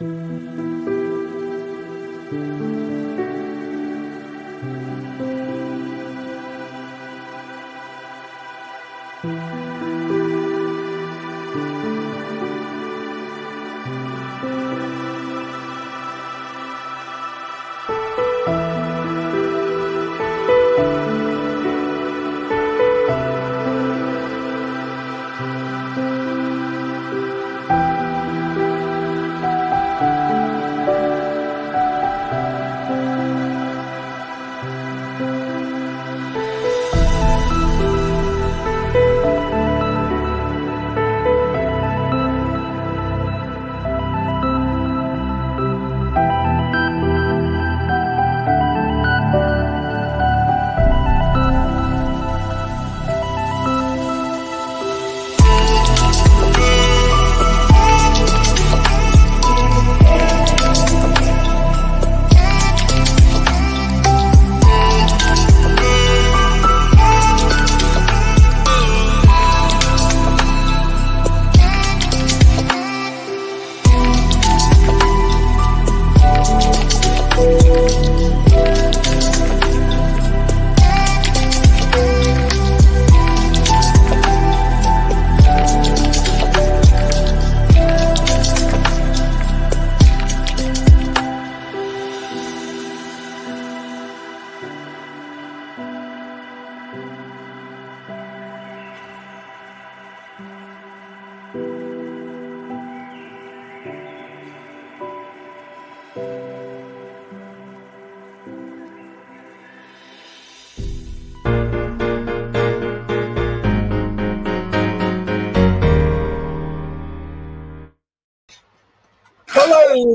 Hello,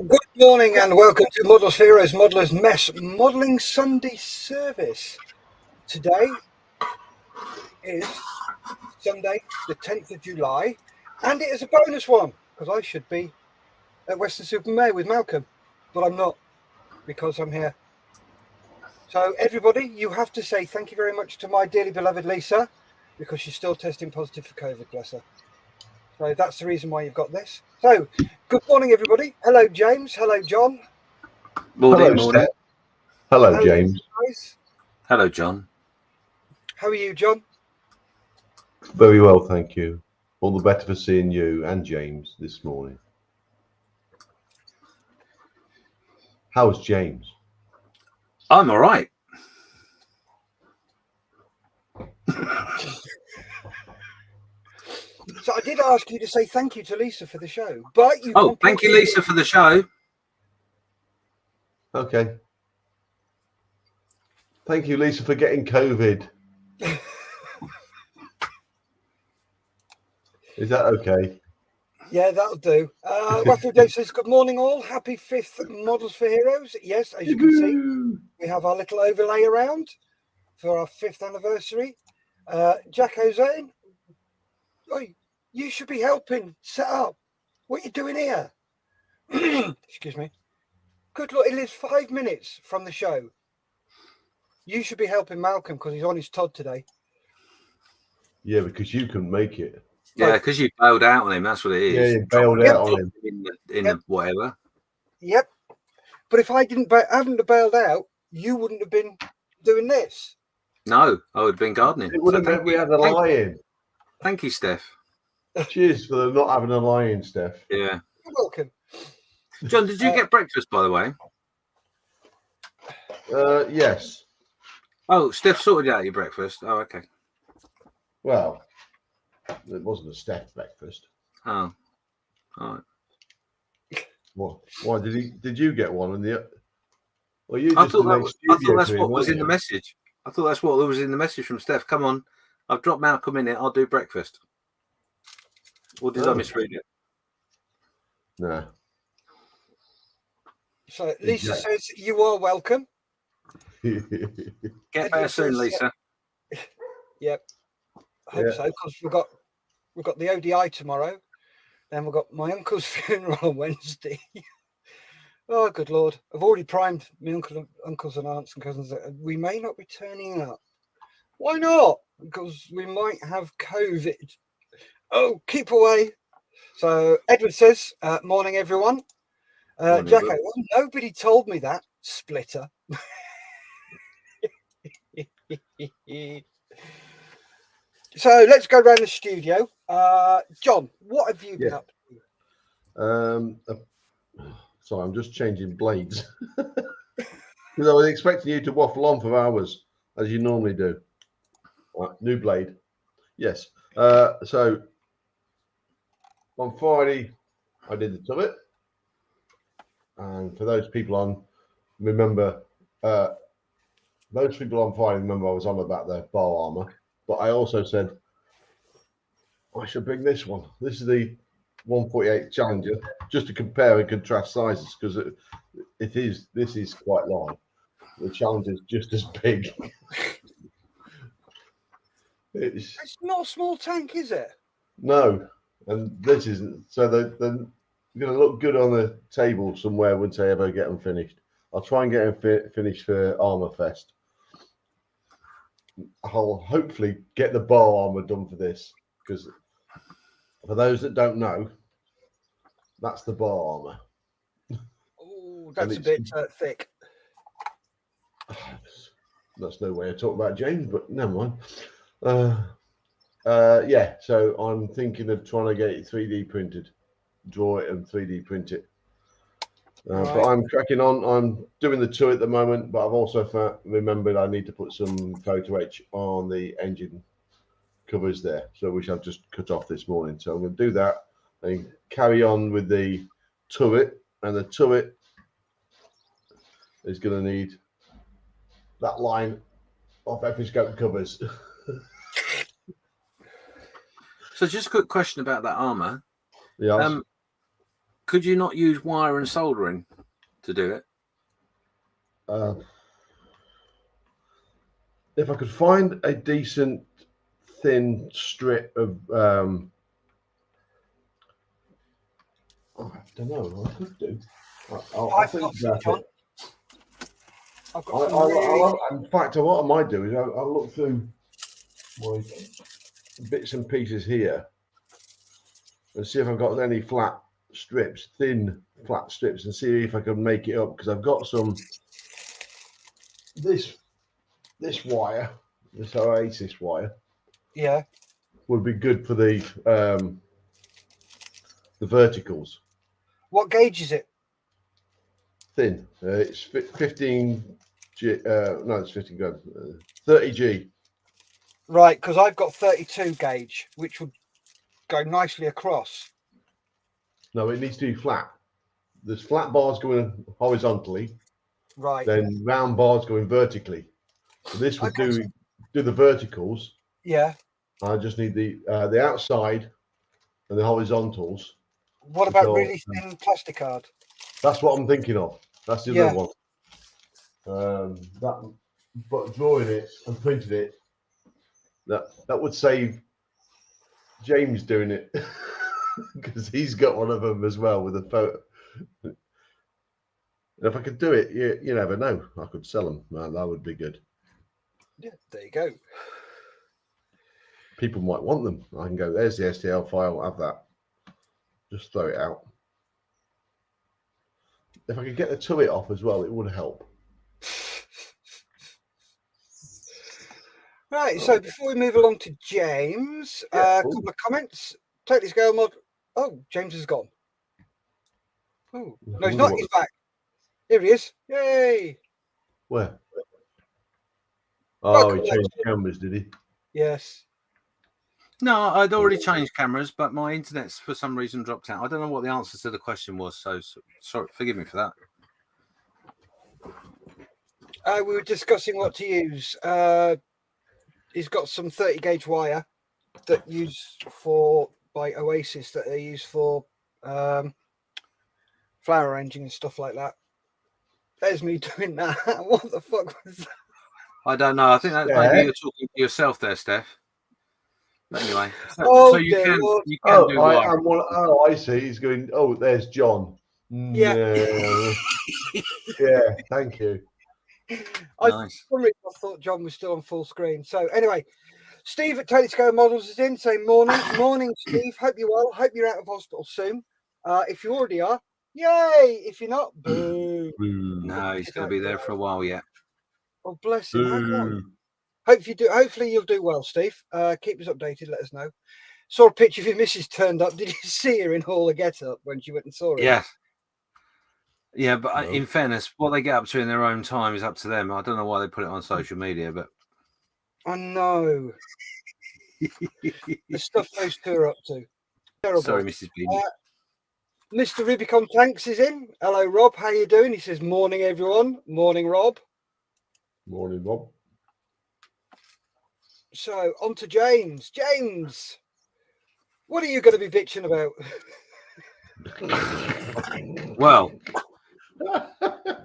good morning and welcome to Models for Heroes Modelers Mess Modelling Sunday Service. Today is Sunday the 10th of July and it is a bonus one because I should be at Weston-super-Mare with Malcolm, but I'm not because I'm here. So everybody, you have to say thank you very much to my dearly beloved Lisa because she's still testing positive for COVID, bless her. So that's the reason why you've got this. So, good morning, everybody. Hello, James. Hello, John. Morning. Hello, James. Guys. Hello, John. How are you, John? Very well, thank you. All the better for seeing you and James this morning. How's James? I'm all right. So I did ask you to say thank you to Lisa for the show, but you... Oh, thank you, Lisa, for the show. Okay. Thank you, Lisa, for getting COVID. Is that okay? Yeah, that'll do. Waffle Dave says, good morning all. Happy 5th Models for Heroes. Yes, as you can see, we have our little overlay around for our 5th anniversary. Jack Ozane, oi, you should be helping set up. What are you doing here? Excuse me. Good Lord, it lives 5 minutes from the show. You should be helping Malcolm because he's on his Todd today. Yeah, because you couldn't make it. Yeah, because you bailed out on him. That's what it is. Yeah, you bailed out on him. In the whatever. Yep. But if I haven't have bailed out, you wouldn't have been doing this. No, I would have been gardening. It would have meant we had a lion. Thank you, Steph. Cheers for not having a lion, Steph. Yeah. You're welcome. John, did you get breakfast, by the way? Yes. Oh, Steph sorted out your breakfast. Oh, okay. Well, it wasn't a Steph breakfast. Oh, all right. What? Why did you get one? Well, you I just thought that's what was in the message. I thought that's what was in the message from Steph. Come on, I've dropped Malcolm in it. I'll do breakfast. Or did I misread it? No. So Lisa says you are welcome. Get better soon, Lisa. Yep. I hope so, because we've got the ODI tomorrow, then we've got my uncle's funeral on Wednesday. Oh, good Lord. I've already primed my uncles and aunts and cousins that we may not be turning up. Why not? Because we might have COVID. Oh, keep away. So Edward says, morning, everyone. Jacko, well, nobody told me that, Splitter. So let's go around the studio. John, what have you been up to? Sorry, I'm just changing blades. Because I was expecting you to waffle on for hours, as you normally do. Right, new blade. Yes. So on Friday, I did the turret. And for those people on Friday remember I was on about the bar armor. But I also said I should bring this one. This is the 148 Challenger, just to compare and contrast sizes, because this is quite long. The Challenger is just as big. It's not a small tank, is it? No, and this isn't. So they're going to look good on the table somewhere once I ever get them finished. I'll try and get them finished for Armour Fest. I'll hopefully get the bar armour done for this, because for those that don't know, that's the bar armour. Oh, that's a bit thick. That's no way to talk about James, but never mind. Yeah, so I'm thinking of trying to get it 3D printed, draw it and 3D print it. Right. But I'm cracking on. I'm doing the two at the moment, but I've also remembered I need to put some photo etch on the engine covers there, so which I've just cut off this morning. So I'm going to do that and carry on with the turret, and the turret is going to need that line of Episcope covers. So just a quick question about that armor. Yeah. Could you not use wire and soldering to do it? If I could find a decent thin strip of I don't know. I could do. I'll think about it. In fact, what I might do is I'll look through my bits and pieces here and see if I've got any flat strips, thin flat strips, and see if I can make it up, because I've got some this wire, this Oasis wire. Yeah, would be good for the verticals. What gauge is it? Thin. It's 15 G. No, it's 15 grams. 30 G. Right, because I've got 32 gauge, which would go nicely across. No, it needs to be flat. There's flat bars going horizontally. Right. Then round bars going vertically. So this would do the verticals. Yeah. I just need the outside and the horizontals. What about really thin plastic card? That's what I'm thinking of. That's the other one. But drawing it and printing it, that would save James doing it, because he's got one of them as well with a photo. And if I could do it, you never know. I could sell them. That would be good. Yeah, there you go. People might want them. I can go, there's the STL file, have that. Just throw it out. If I could get the turret off as well, it would help. Right, so before we move along to James, a couple of comments. Totally scale mod. Oh, James is gone. Oh, no, he's not. He's back. Here he is. Yay. Where? Oh, he changed cameras, did he? Yes. No, I'd already changed cameras, but my internet's for some reason dropped out. I don't know what the answer to the question was, so sorry, forgive me for that. We were discussing what to use. He's got some 30 gauge wire that used by Oasis that they use for flower arranging and stuff like that. There's me doing that. What the fuck was that? I don't know. I think that maybe you're talking to yourself there, Steph. But anyway, so you can do wire. I see. He's going, oh, there's John. Yeah. Yeah, thank you. Nice. I thought John was still on full screen. So anyway, Steve at Totally Scale Models is in saying morning. Morning, Steve. Hope you're well. Hope you're out of hospital soon. If you already are, Yay! If you're not, boo. No, he's going to be there for a while yet. Oh, bless him. How come? Hopefully you'll do well, Steve. Keep us updated. Let us know. Saw a picture of your missus turned up. Did you see her in Hall of Get Up when she went and saw it? Yeah, but in fairness, what they get up to in their own time is up to them. I don't know why they put it on social media, but I know the stuff those two are up to. Terrible. Sorry, Mrs. Bean. Mr. Rubicon Tanks is in. Hello, Rob. How you doing? He says, "Morning, everyone." Morning, Rob. Morning, Rob. So on to James. James, what are you going to be bitching about? Well,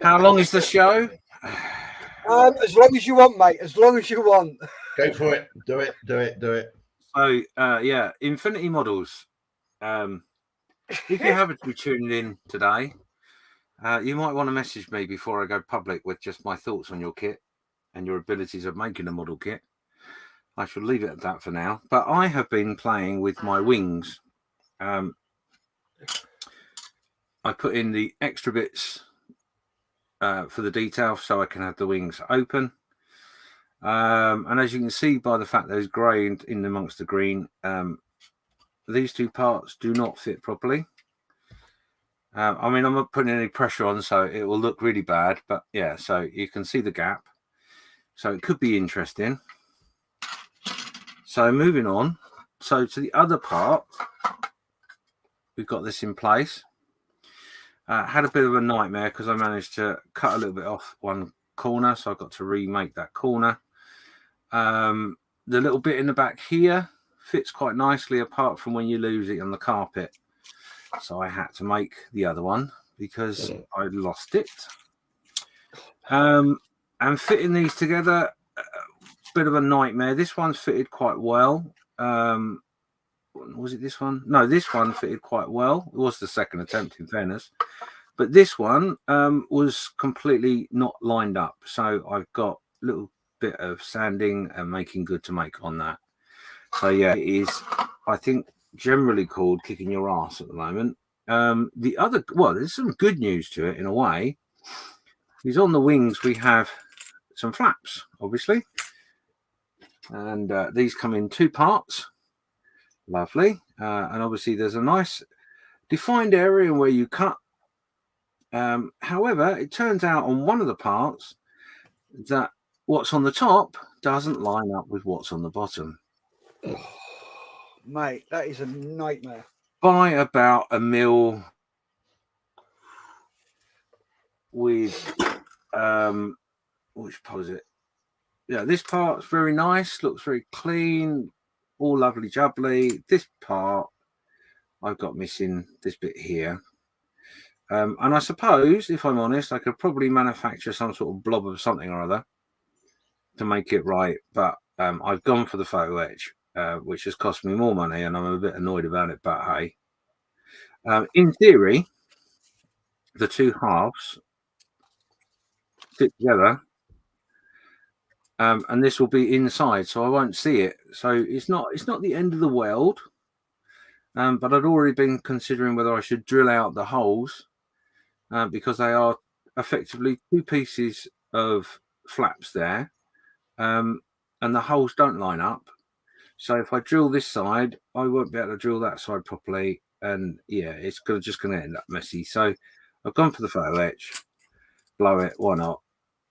how long is the show? As long as you want, mate. As long as you want. Go for it. Do it. Do it. Do it. So, yeah, Infinity Models. If you happen to be tuning in today, you might want to message me before I go public with just my thoughts on your kit and your abilities of making a model kit. I shall leave it at that for now. But I have been playing with my wings. I put in the extra bits for the detail so I can have the wings open. And as you can see by the fact there's grey in amongst the green, these two parts do not fit properly. I mean, I'm not putting any pressure on, so it will look really bad. But yeah, so you can see the gap. So it could be interesting. So moving on. So to the other part, we've got this in place. Had a bit of a nightmare because I managed to cut a little bit off one corner, so I've got to remake that corner. The little bit in the back here fits quite nicely apart from when you lose it on the carpet. So I had to make the other one because I lost it. And fitting these together, a bit of a nightmare. This one's fitted quite well. Was it this one? No, this one fitted quite well. It was the second attempt, in fairness. But this one was completely not lined up. So I've got a little bit of sanding and making good to make on that. So yeah, it is, I think, generally called kicking your ass at the moment. The other, well, there's some good news to it in a way. Is on the wings we have some flaps, obviously. And these come in two parts. Lovely. And obviously there's a nice defined area where you cut. However, it turns out on one of the parts that what's on the top doesn't line up with what's on the bottom. Oh, mate, that is a nightmare. By about a mil with which part is it? Yeah, this part's very nice, looks very clean, all lovely jubbly. This part I've got missing this bit here. And I suppose, if I'm honest, I could probably manufacture some sort of blob of something or other to make it right. But I've gone for the photo etch, which has cost me more money, and I'm a bit annoyed about it. But hey, in theory, the two halves fit together, and this will be inside, so I won't see it. So it's not the end of the world. But I'd already been considering whether I should drill out the holes. Because they are effectively two pieces of flaps there, and the holes don't line up. So if I drill this side, I won't be able to drill that side properly, and yeah, it's just going to end up messy. So I've gone for the photo etch, blow it, why not?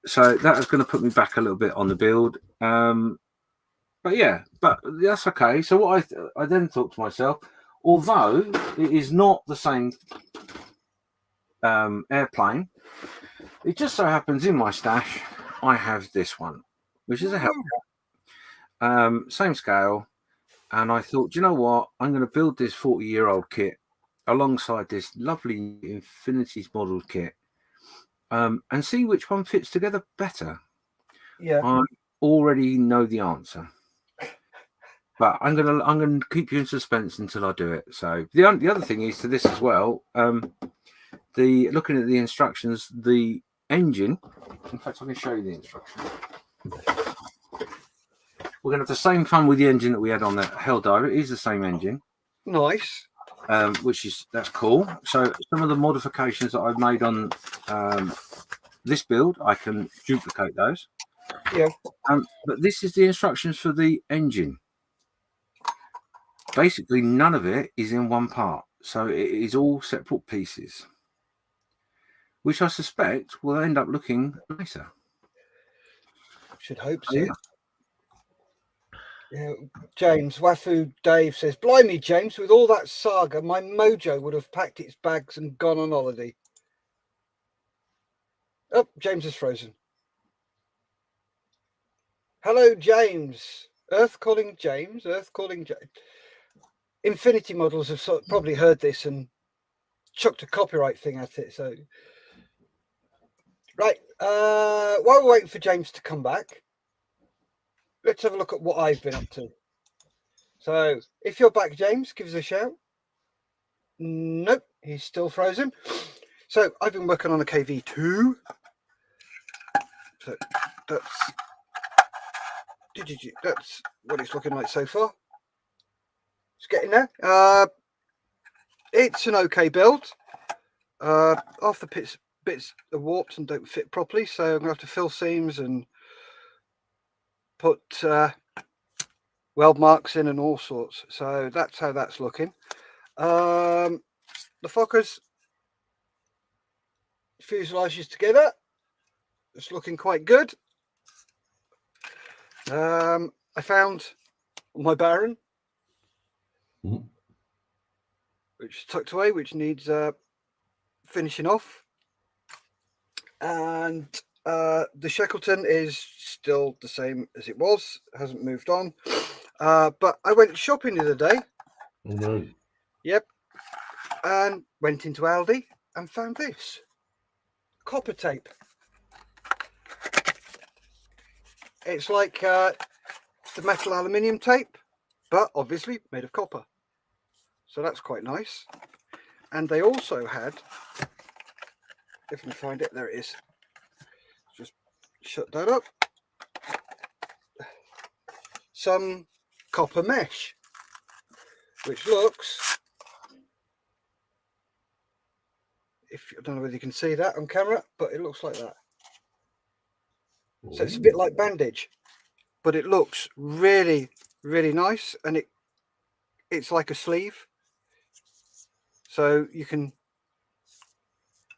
So that is going to put me back a little bit on the build, but yeah, but that's okay. So what I then thought to myself, although it is not the same airplane, it just so happens in my stash I have this one, which is a Hellcat, same scale, and I thought, you know what, I'm going to build this 40-year-old kit alongside this lovely Infinity Models kit, and see which one fits together better. Yeah, I already know the answer, but I'm gonna keep you in suspense until I do it. So the other thing is to this as well. Looking at the instructions, the engine. In fact, I can show you the instructions. We're going to have the same fun with the engine that we had on the Helldiver. It is the same engine. nice. that's cool. So some of the modifications that I've made on this build, I can duplicate those. Yeah. But this is the instructions for the engine. Basically, none of it is in one part, so it is all separate pieces, which I suspect will end up looking nicer. Should hope Oh, so. yeah. Yeah. James Wafu Dave says, "Blimey, James! With all that saga, my mojo would have packed its bags and gone on holiday." Oh, James is frozen. Hello, James. Earth calling James. Earth calling James. Infinity Models have probably heard this and chucked a copyright thing at it. So, right. While we're waiting for James to come back, let's have a look at what I've been up to. So, if you're back, James, give us a shout. Nope, he's still frozen. So, I've been working on a KV2. So, that's what it's looking like so far. It's getting there. It's an okay build. Half the bits are warped and don't fit properly, so I'm gonna have to fill seams and put weld marks in and all sorts. So that's how that's looking. The Fokkers fuselages together. It's looking quite good. I found my Baron, which is tucked away, which needs finishing off. And the Shackleton is still the same as it was, hasn't moved on. But I went shopping the other day. Oh, no. Yep. And went into Aldi and found this copper tape. It's like the metal aluminium tape, but obviously made of copper. So that's quite nice. And they also had, if I can find it, there it is. Just shut that up. Some copper mesh, which looks, I don't know whether you can see that on camera, but it looks like that. So it's a bit like bandage, but it looks really, really nice, and it's like a sleeve. So you can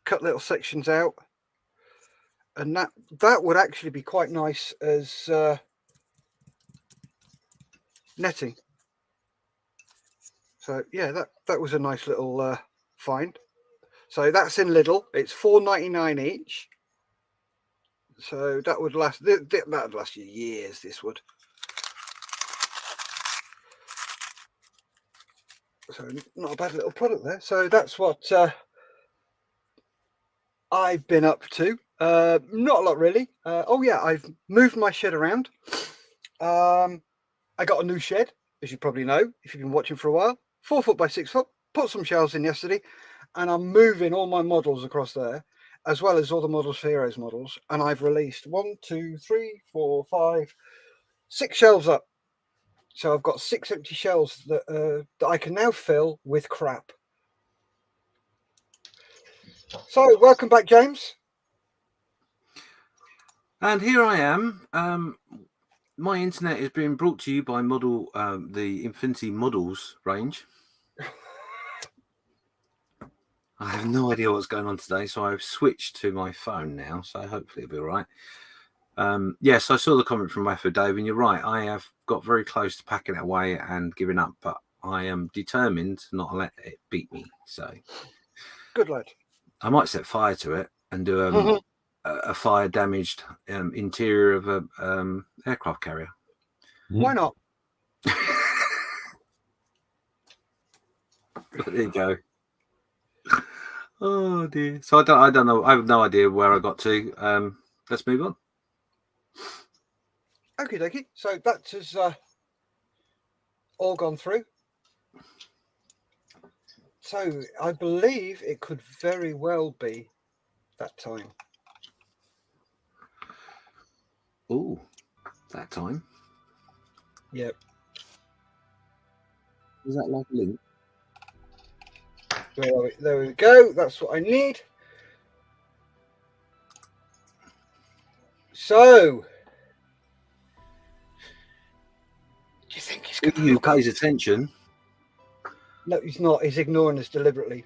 cut little sections out, and that would actually be quite nice as netting. So yeah, that was a nice little find. So that's in Lidl. It's $4.99 each. So that would last. That'd last you years. This would. So not a bad little product there. So that's what I've been up to. Not a lot really. Oh yeah, I've moved my shed around. I got a new shed, as you probably know if you've been watching for a while. 4 foot by 6 foot. Put some shelves in yesterday, and I'm moving all my models across there, as well as all the Models for Heroes models. And I've released 1, 2, 3, 4, 5, 6 shelves up. So I've got 6 empty shelves that I can now fill with crap. So welcome back, James. And here I am. My internet is being brought to you by the Infinity Models range. I have no idea what's going on today, so I've switched to my phone now, so hopefully it'll be all right. Yes, I saw the comment from Wafu Dave, and you're right. I have got very close to packing it away and giving up, but I am determined not to let it beat me. So, good lad. I might set fire to it and do a fire-damaged interior of a aircraft carrier. Why not? There you go. Oh dear. So I don't know. I have no idea where I got to. Let's move on. Okie dokie. So that has all gone through. So I believe it could very well be that time. Oh, that time. Yep. Is that like a link? There we go. That's what I need. So, do you think he's going to? Who pays attention? No, he's not. He's ignoring us deliberately.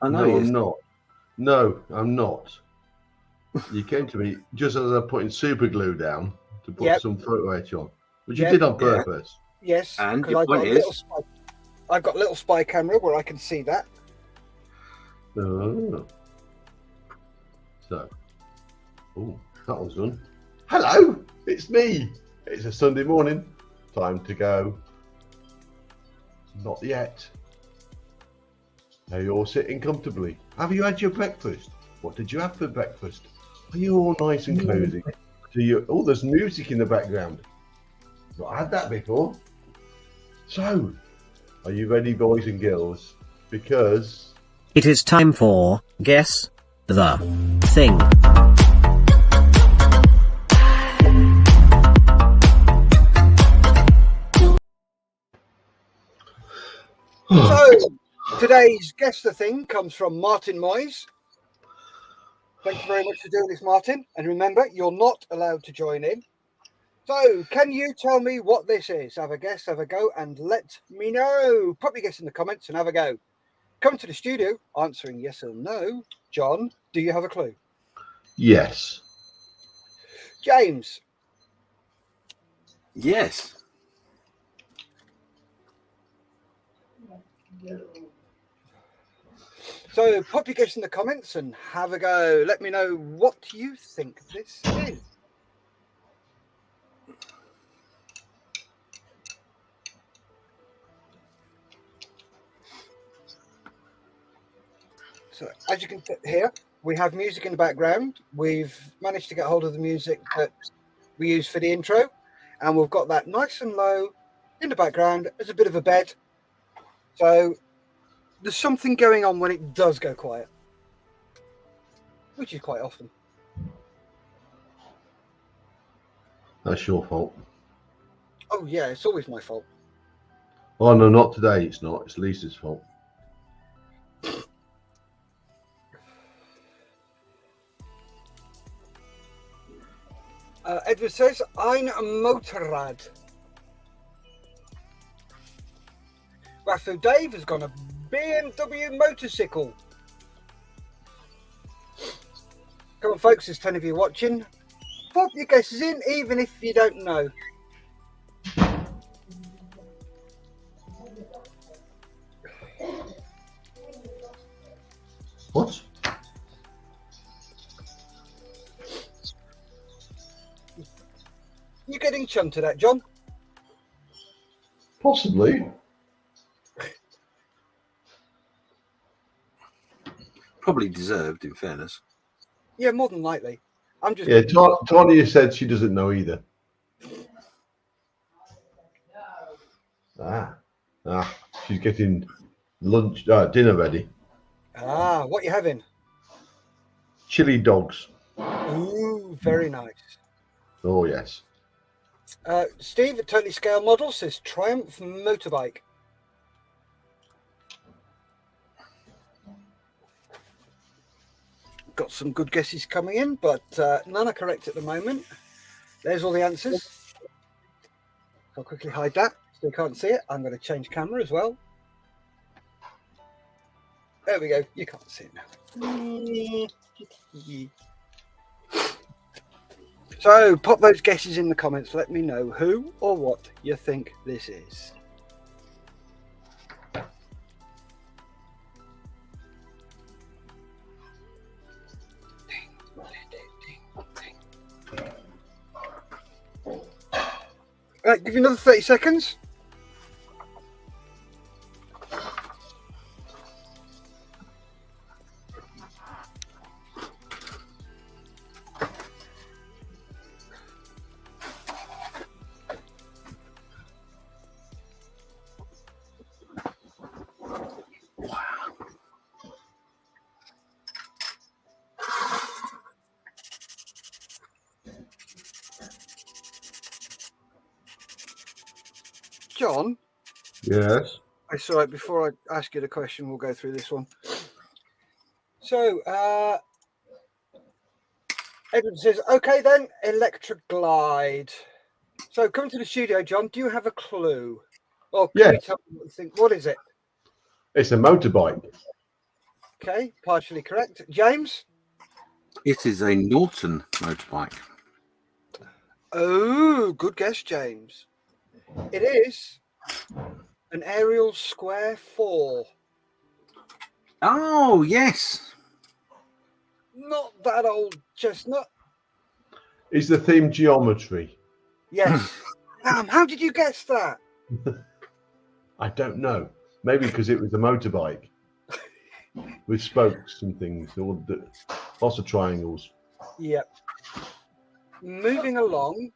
I know. No, I'm not. No, I'm not. You came to me just as I putting super glue down to put some photo etch on, which you did on purpose. Yes, And because your I've got a little spy camera where I can see that. Oh. So, that one's done. Hello, it's me. It's a Sunday morning. Time to go. Not yet. Are you all sitting comfortably? Have you had your breakfast? What did you have for breakfast? Are you all nice and cozy? There's music in the background. Not had that before. So, are you ready, boys and girls? Because it is time for Guess the Thing. So, today's Guess the Thing comes from Martin Moyes. Thank you very much for doing this, Martin. And remember, you're not allowed to join in. So, can you tell me what this is? Have a guess, have a go, and let me know. Put your guess in the comments and have a go. Come to the studio, answering yes or no. John, do you have a clue? yes. James? Yes. So, pop your guess in the comments and have a go. Let me know what you think this is. So, as you can hear, we have music in the background. We've managed to get hold of the music that we use for the intro, and we've got that nice and low in the background as a bit of a bed. So, there's something going on when it does go quiet, which is quite often. That's your fault. Oh, yeah, it's always my fault. Oh, no, not today. It's not. It's Lisa's fault. Edward says, Ein Motorrad. Rafu Dave has gone a BMW motorcycle. Come on, folks, there's 10 of you watching. Pop your guesses in, even if you don't know. What? You getting chunked to that, John? Possibly. Probably deserved, in fairness. Yeah, more than likely. I'm just. Yeah, Tanya said she doesn't know either. She's getting dinner ready. What you having? Chili dogs. Ooh, very nice. Oh, yes. Steve at Totally Scale Model says Triumph motorbike. Got some good guesses coming in, but none are correct at the moment. There's all the answers. I'll quickly hide that so you can't see it. I'm going to change camera as well. There we go. You can't see it now. So pop those guesses in the comments. Let me know who or what you think this is. Right, give you another 30 seconds. John? Yes. It's all right. Before I ask you the question, we'll go through this one. So, Edward says, okay then, electric glide. So, coming to the studio, John, do you have a clue? Or can you Yes. tell me what you think? What is it? It's a motorbike. Okay, partially correct. James? It is a Norton motorbike. Oh, good guess, James. It is an Aerial Square 4. Oh, yes. Not that old chestnut. Is the theme geometry? Yes. How did you guess that? I don't know. Maybe because it was a motorbike with spokes and things. Lots of triangles. Yep. Moving along.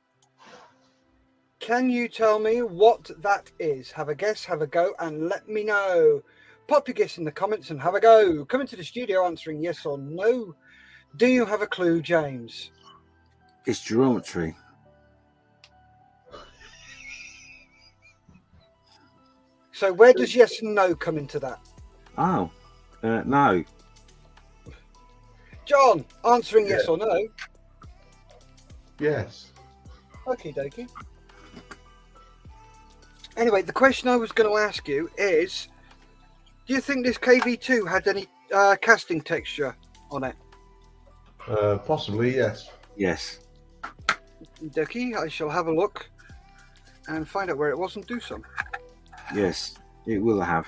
Can you tell me what that is? Have a guess, have a go, and let me know. Pop your guess in the comments and have a go. Come into the studio answering yes or no. Do you have a clue, James? It's geometry. So where does yes and no come into that? Oh, no. John, answering yes or no. Yes. Okie dokie. Anyway, the question I was going to ask you is, do you think this KV2 had any casting texture on it? Possibly, yes. Yes. Dokie, I shall have a look and find out where it was and do some. Yes, it will have.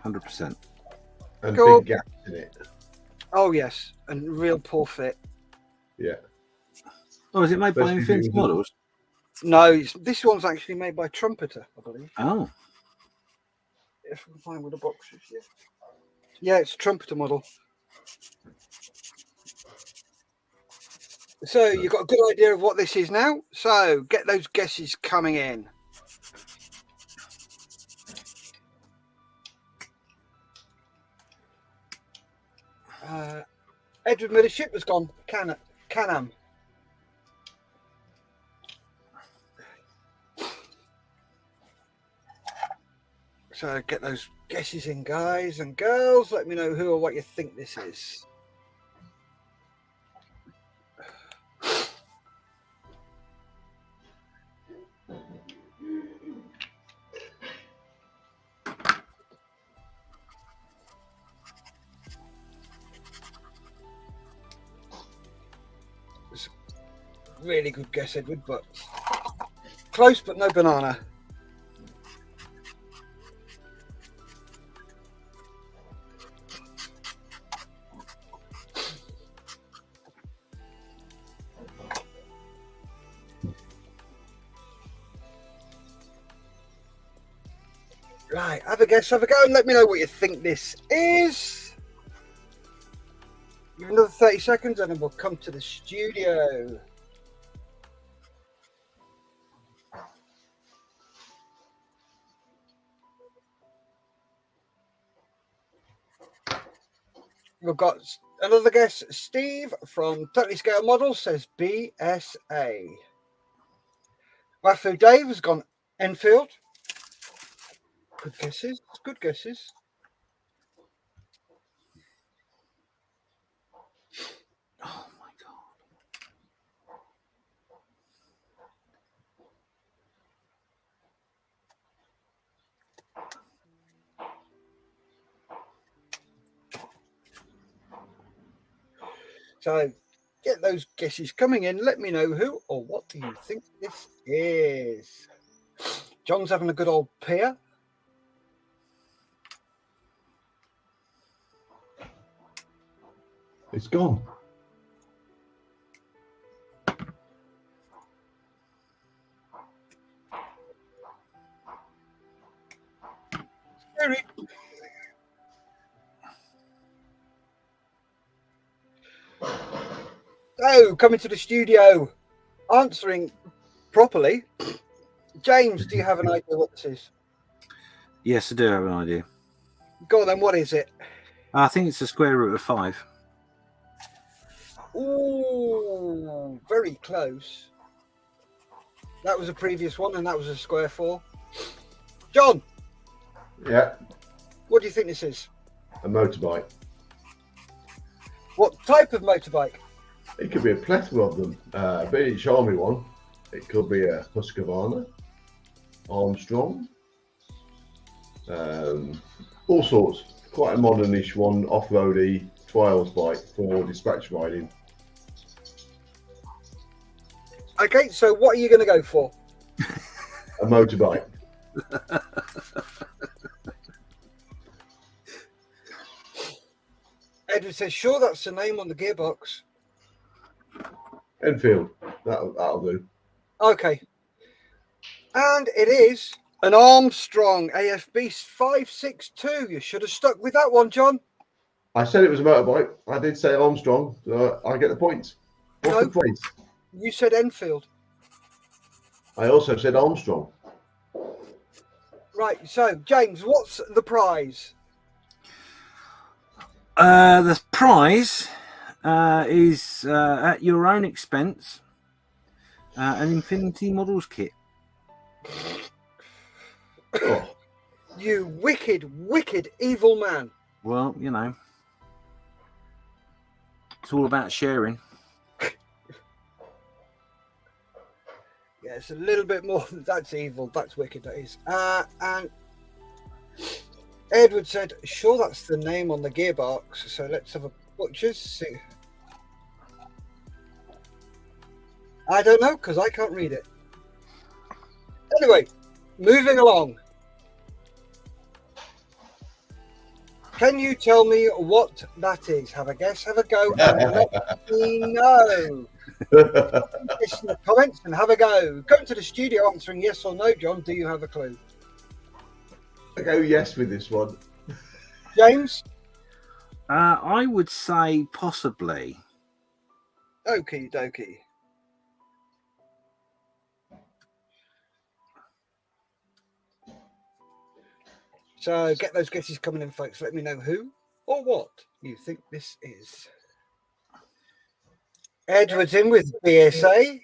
100%. And Cool. big gaps in it. Oh, yes, and real poor fit. Yeah. Oh, is it made by Especially if it Infinity was Models? No, this one's actually made by Trumpeter, I believe. Oh. If we can find where the box is, yeah. Yeah, it's a Trumpeter model. So you've got a good idea of what this is now. So get those guesses coming in. Edward Mothership has gone Canam. So get those guesses in, guys and girls. Let me know who or what you think this is. It's a really good guess, Edward, but close, but no banana. Right, have a guess, have a go, and let me know what you think this is. Give another 30 seconds and then we'll come to the studio. We've got another guess. Steve from Totally Scale Models says BSA. Wafu Dave has gone Enfield. Good guesses. Good guesses. Oh, my God. So get those guesses coming in. Let me know who or what do you think this is. John's having a good old peer. It's gone. Scary. So coming to the studio, answering properly. James, do you have an idea what this is? Yes, I do have an idea. Go on then, what is it? I think it's the square root of 5. Ooh, very close. That was a previous one, and that was a square 4. John, Yeah, What do you think this is? a motorbike. What type of motorbike? It could be a plethora of them. A British Army one. It could be a Husqvarna, Armstrong, all sorts. Quite a modernish one, off-roady trials bike for dispatch riding. Okay, so what are you going to go for? A motorbike. Edward says, sure, that's the name on the gearbox. Enfield. That'll do. Okay. And it is an Armstrong AFB 562. You should have stuck with that one, John. I said it was a motorbike. I did say Armstrong. So I get the points. What's the points? You said Enfield. I also said Armstrong. Right, so, James, what's the prize? The prize is at your own expense, an Infinity Models kit. Oh, You wicked, wicked, evil man. Well, you know, it's all about sharing. Yeah, it's a little bit more. That's evil. That's wicked, that is. And Edward said, sure, that's the name on the gearbox. So let's have a butcher's. See. I don't know, because I can't read it. Anyway, moving along. Can you tell me what that is? Have a guess, have a go, and let me know. Listen in the comments and have a go. Come to the studio answering yes or no, John. Do you have a clue? I go yes with this one. James? I would say possibly. Okie dokie. So get those guesses coming in, folks. Let me know who or what you think this is. Edward's in with BSA.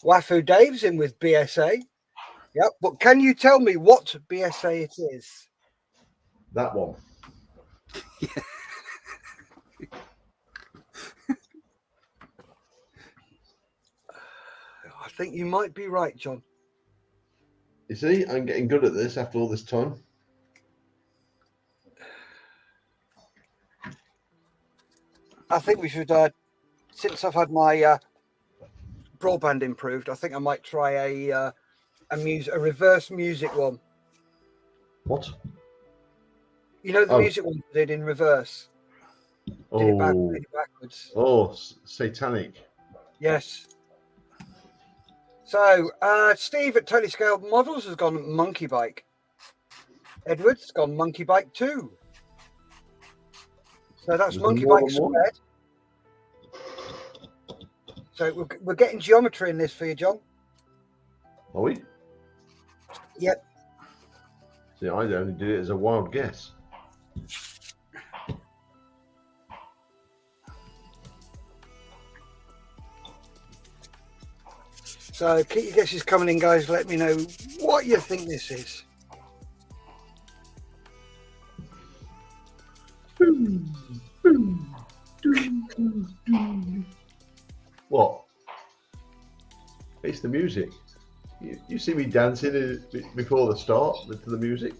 Wafu Dave's in with BSA. Yep, but can you tell me what BSA it is? That one. I think you might be right, John. You see, I'm getting good at this after all this time. I think we should, since I've had my broadband improved, I think I might try a reverse music one. What? You know the music one I did in reverse? Did it backwards. Oh, satanic. Yes. So, Steve at Totally Scaled Models has gone monkey bike. Edward's gone monkey bike too. So that's monkey bike squared. So we're getting geometry in this for you, John. Are we? Yep. See, I only did it as a wild guess. So keep your guesses coming in, guys. Let me know what you think this is. What? It's the music. You see me dancing before the start to the music?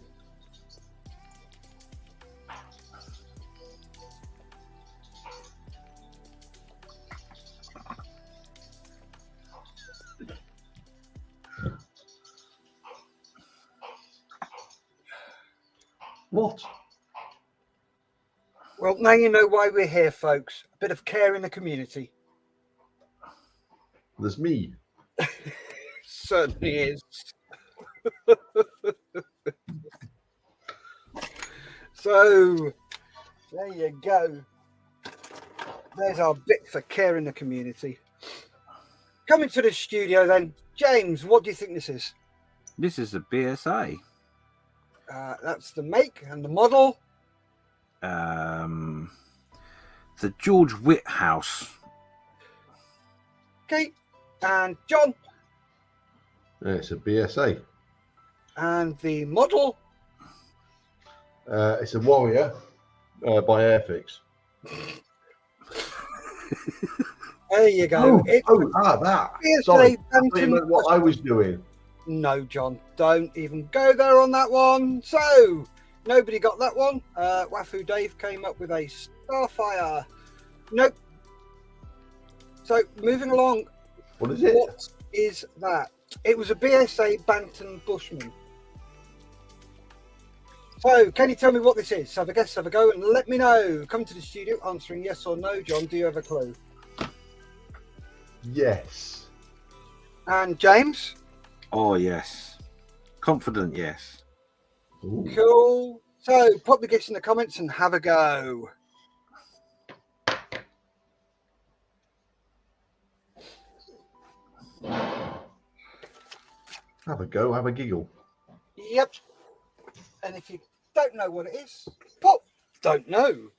What? Well, now you know why we're here, folks. A bit of care in the community. There's me. Certainly is. So, there you go. There's our bit for care in the community. Coming to the studio then. James, what do you think this is? This is a BSA. That's the make and the model. The George Whithouse. Okay. And John. It's a BSA. And the model. It's a Warrior by Airfix. There you go. That. PSA Sorry, I thought you Bantam meant what I was doing. No, John, don't even go there on that one. So, nobody got that one. Wafu Dave came up with a Starfire. Nope. So, moving along. What is it? What is that? It was a BSA Bantam Bushman. So, can you tell me what this is? Have a guess, have a go, and let me know. Come to the studio answering yes or no. John, do you have a clue? Yes. And James? Oh, yes. Confident, yes. Ooh. Cool. So, pop the guess in the comments and have a go. Have a go, have a giggle. Yep. And if you don't know what it is, pop, don't know.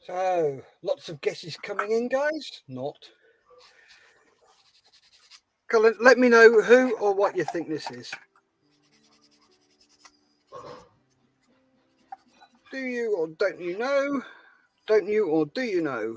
So, lots of guesses coming in, guys. Not. Colin, let me know who or what you think this is. Do you or don't you know? Don't you or do you know?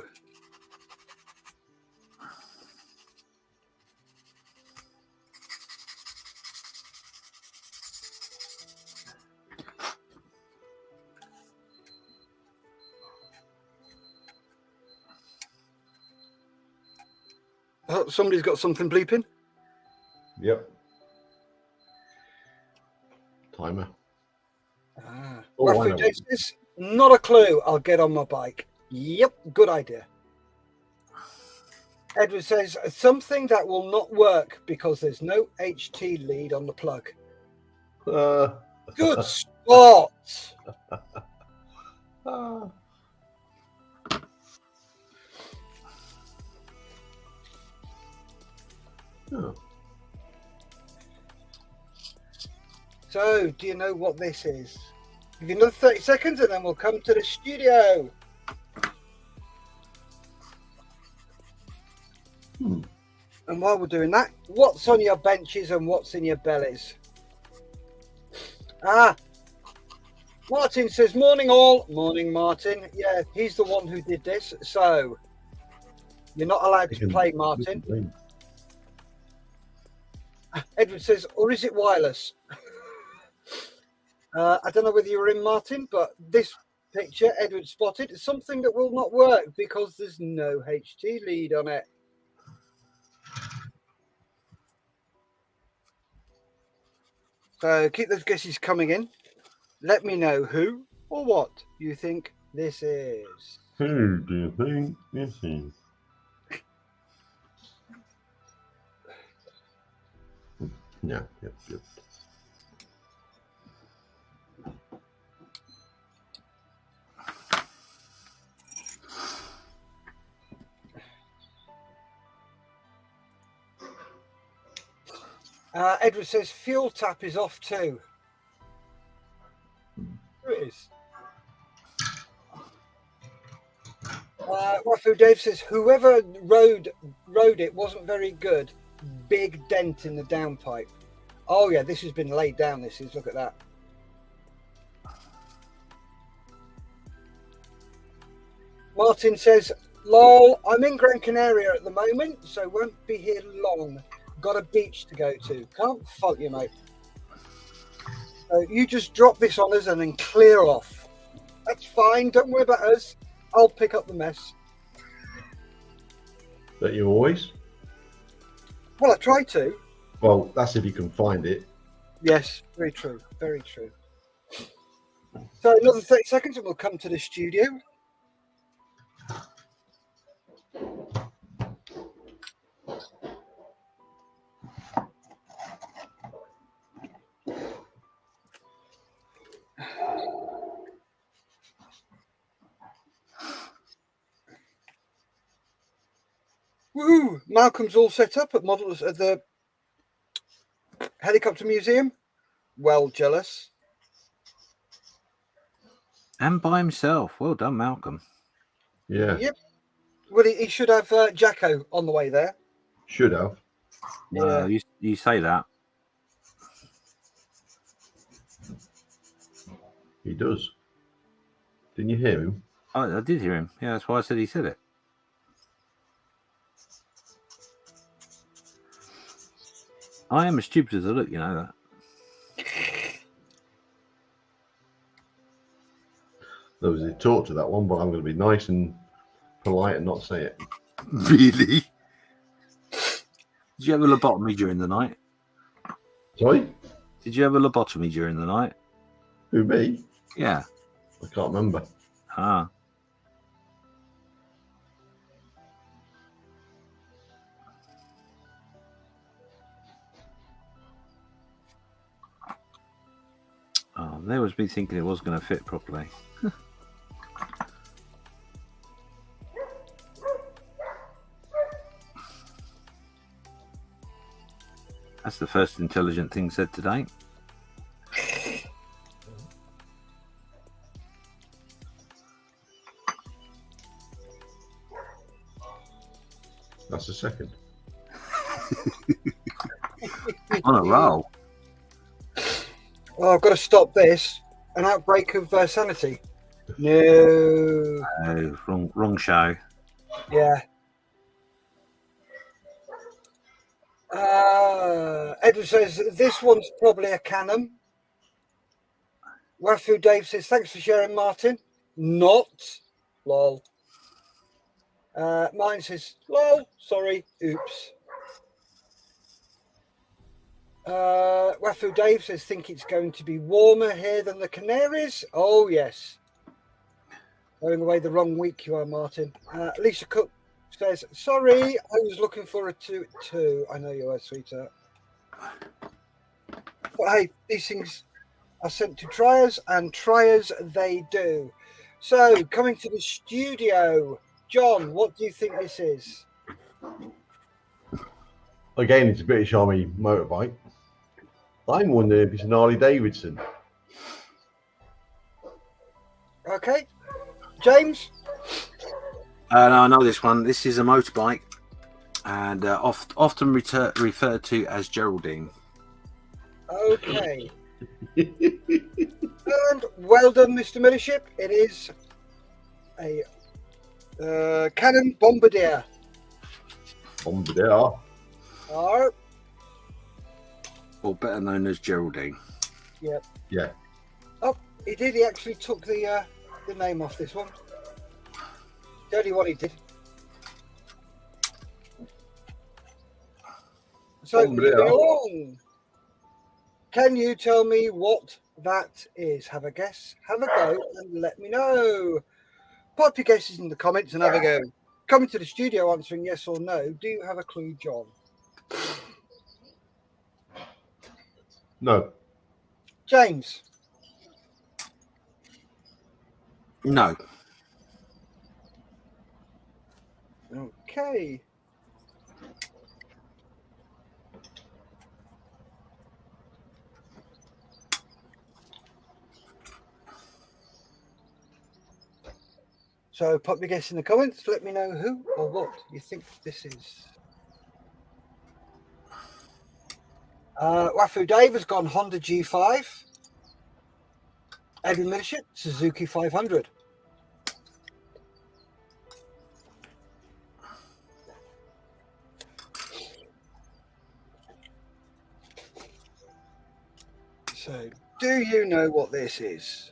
Oh, somebody's got something bleeping. Yep. Timer. Oh, I know. This, not a clue. I'll get on my bike. Yep, good idea. Edward says something that will not work because there's no HT lead on the plug. Good spot. Oh. So, do you know what this is? Give you another 30 seconds and then we'll come to the studio. And while we're doing that, what's on your benches and what's in your bellies? Martin says, morning all. Morning, Martin. Yeah, he's the one who did this. So, you're not allowed to play, Martin. Edward says, or is it wireless? I don't know whether you were in, Martin, but this picture Edward spotted is something that will not work because there's no HT lead on it. So keep those guesses coming in. Let me know who or what you think this is. Who do you think this is? Yeah, yep. Edward says fuel tap is off too. Here it is. Wafu Dave says whoever rode it wasn't very good. Big dent in the downpipe. Oh yeah, this has been laid down. This is, look at that. Martin says, lol, I'm in Gran Canaria at the moment, so won't be here long. Got a beach to go to. Can't fault you, mate. So you just drop this on us and then clear off. That's fine. Don't worry about us. I'll pick up the mess. Don't you always? Well, I try to. Well, that's if you can find it. Yes, very true. Very true. So another 30 seconds and we'll come to the studio. Woo! Malcolm's all set up at models at the helicopter museum. Well, jealous. And by himself. Well done, Malcolm. Yeah. Yep. Well, he should have Jacko on the way there. Should have. Yeah. You say that. He does. Didn't you hear him? I did hear him. Yeah, that's why I said he said it. I am as stupid as I look, you know that. There was a talk to that one, but I'm going to be nice and polite and not say it. Really? Did you have a lobotomy during the night? Sorry? Did you have a lobotomy during the night? Who, me? Yeah. I can't remember. Ah. Oh, there was me thinking it was going to fit properly. That's the first intelligent thing said today. That's the second. On a roll. Oh, I've got to stop this. An outbreak of sanity. No. Oh, wrong show. Yeah. Edward says this one's probably a Camo. Wafu Dave says thanks for sharing, Martin. Not. Lol. Mine says lol. Sorry. Oops. Wafu Dave says think it's going to be warmer here than the Canaries. Oh yes. Going away the wrong week you are, Martin. Lisa Cook says sorry, I was looking for a 2-2. I know you are, sweetheart. But hey, these things are sent to triers, and triers they do. So coming to the studio, John, what do you think this is? Again, it's a British Army motorbike. I'm wondering if it's an Harley Davidson. Okay, James. No, I know this one. This is a motorbike, and often referred to as Geraldine. Okay. And well done, Mr. Millership. It is a Cannon Bombardier. Bombardier. Or, Or better known as Geraldine. yep. Yeah. Oh, he did. He actually took the name off this one. Tell you what he did. So, moving along. Can you tell me what that is? Have a guess, have a go, and let me know. Pop your guesses in the comments and have a go. Coming to the studio answering yes or no. Do you have a clue, John? No. James? No. Okay. So pop your guess in the comments. Let me know who or what you think this is. Wafu Dave has gone Honda G5. Eddie Millership, Suzuki 500. So, do you know what this is?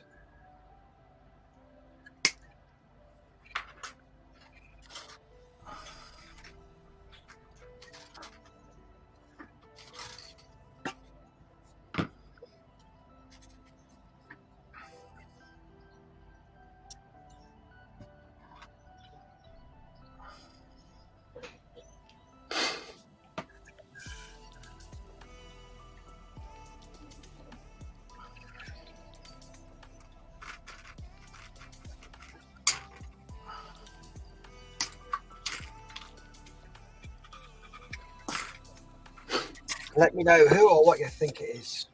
Let me know who or what you think it is.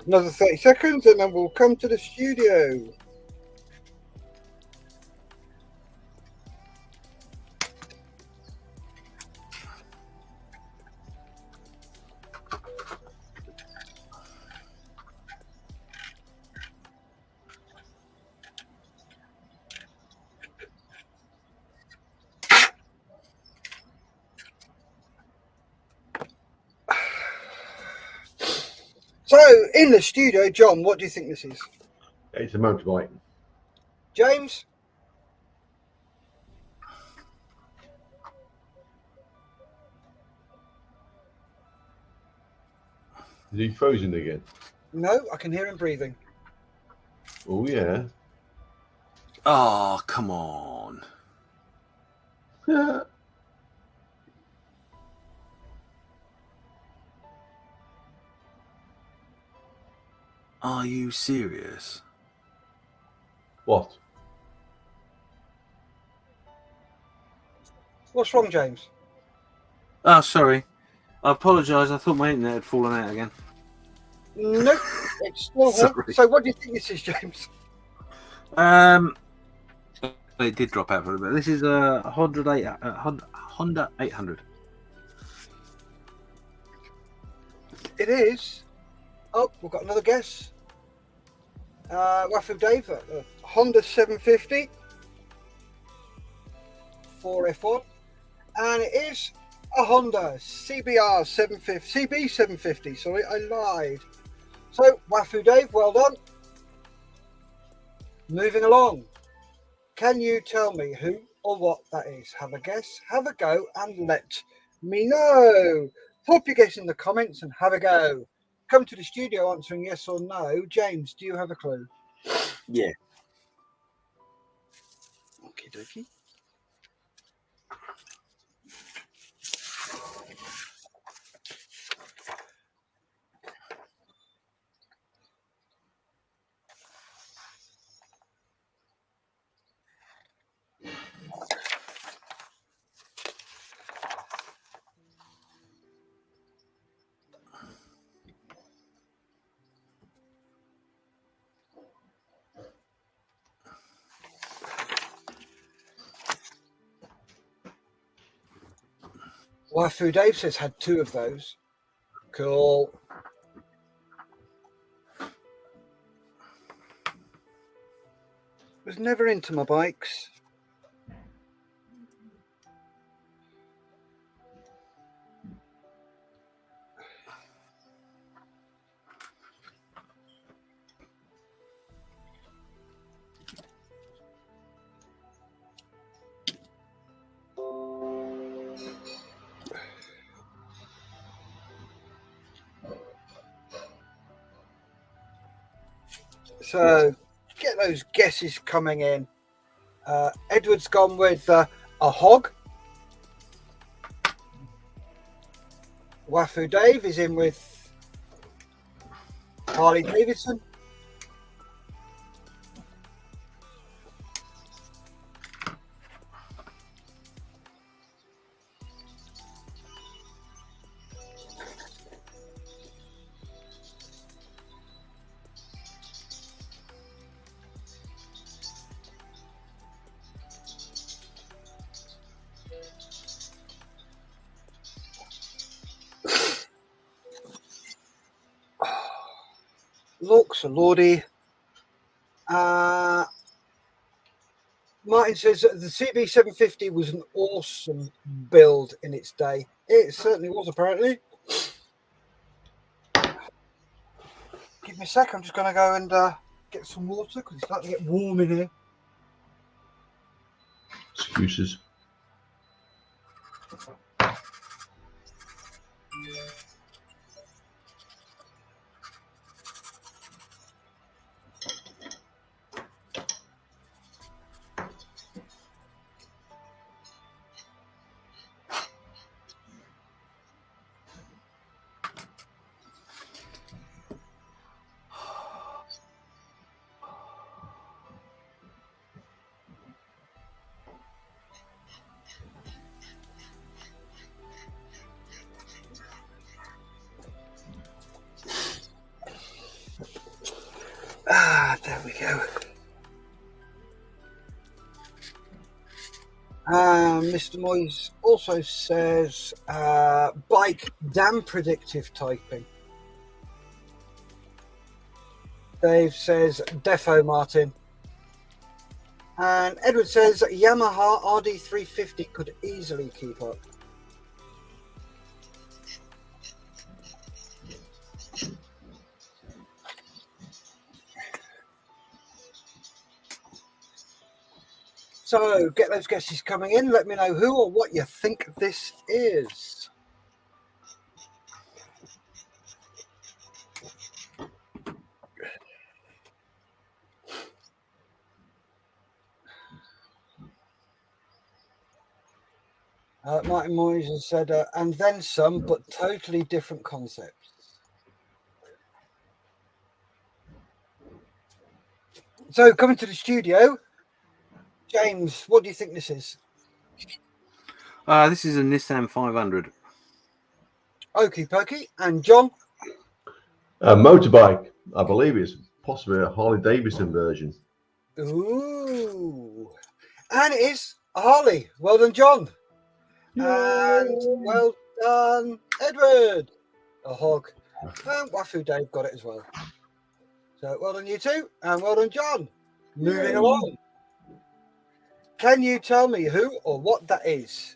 Another 30 seconds and then we'll come to the studio. So, in the studio, John, what do you think this is? It's a motorbike. James? Is he frozen again? No, I can hear him breathing. Oh, yeah. Oh, come on. Are you serious? What? What's wrong, James? Oh, sorry. I apologise. I thought my internet had fallen out again. Nope, it's still here. Sorry. So, what do you think this is, James? It did drop out for a bit. This is a Honda 800. It is. Oh, we've got another guess. Wafu Dave, Honda 750 4F1, and it is a Honda CB 750. Sorry, I lied. So, Wafu Dave, well done. Moving along. Can you tell me who or what that is? Have a guess, have a go, and let me know. Pop your guess in the comments and have a go. Come to the studio answering yes or no. James, do you have a clue? Yeah. Okie dokie. Wafu Dave says had two of those. Cool. Was never into my bikes. So get those guesses coming in. Edward's gone with a hog. Wafu Dave is in with Harley Davidson. Looks a lordy. Martin says that the CB750 was an awesome build in its day. It certainly was, apparently. Give me a sec. I'm just going to go and get some water because it's starting to get warm in here. Excuses. There we go. Mr. Moyes also says bike damn predictive typing. Dave says defo Martin. And Edward says Yamaha RD350 could easily keep up. So get those guesses coming in. Let me know who or what you think this is. Martin Moyes has said, and then some, but totally different concepts. So coming to the studio, James, what do you think this is? This is a Nissan 500. Okie pokey. And John? A motorbike. I believe it's possibly a Harley Davidson version. Ooh. And it is a Harley. Well done, John. Yay. And well done, Edward. A hog. And Wafu Dave got it as well. So well done, you two. And well done, John. Moving along. Can you tell me who or what that is?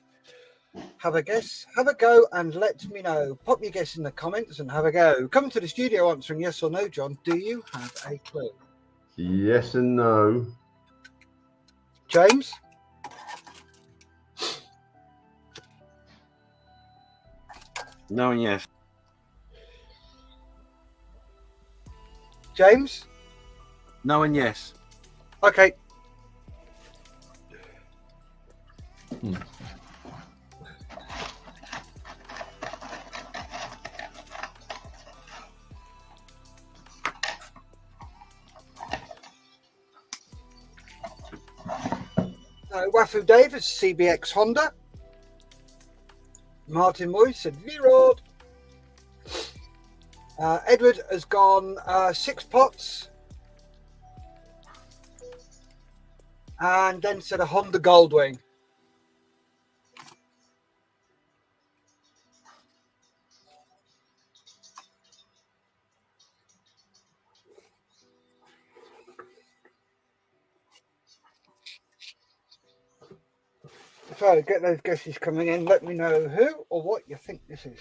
Have a guess, have a go, and let me know. Pop your guess in the comments and have a go. Come to the studio answering yes or no, John. Do you have a clue? Yes and no. James? No and yes. James? No and yes. Okay. Wafu Davis, CBX Honda. Martin Moyes said V-Rod. Edward has gone 6 pots. And then said a Honda Goldwing. So get those guesses coming in. Let me know who or what you think this is.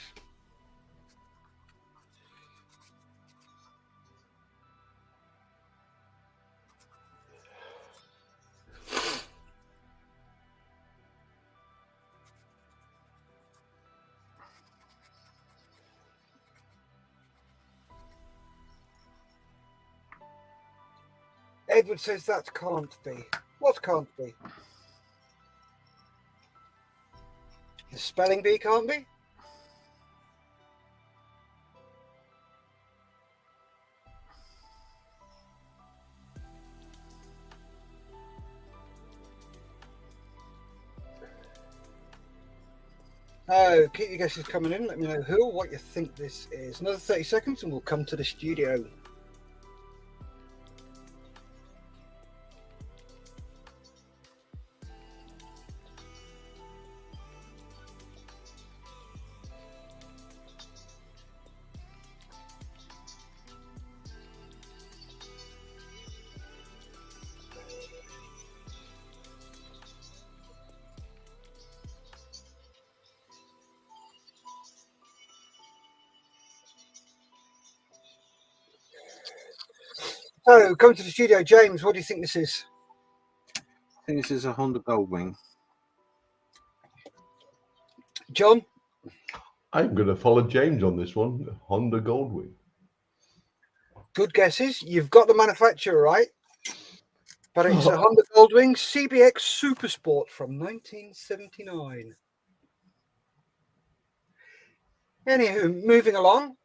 Edward says that can't be. What can't be? The spelling bee can't be? Oh, keep your guesses coming in. Let me know who or what you think this is. Another 30 seconds and we'll come to the studio. So, coming to the studio, James, what do you think this is? I think this is a Honda Goldwing. John? I'm going to follow James on this one. Honda Goldwing. Good guesses. You've got the manufacturer right. But it's a Honda Goldwing CBX Supersport from 1979. Anywho, moving along.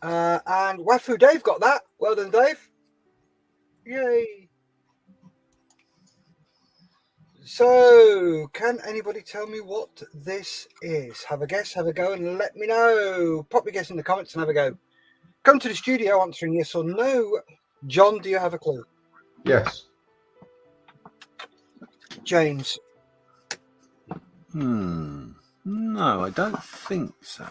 And Wafu Dave got that. Well done, Dave. Yay. So, can anybody tell me what this is? Have a guess, have a go, and let me know. Pop your guess in the comments and have a go. Come to the studio answering yes or no. John, do you have a clue? Yes. James? No, I don't think so.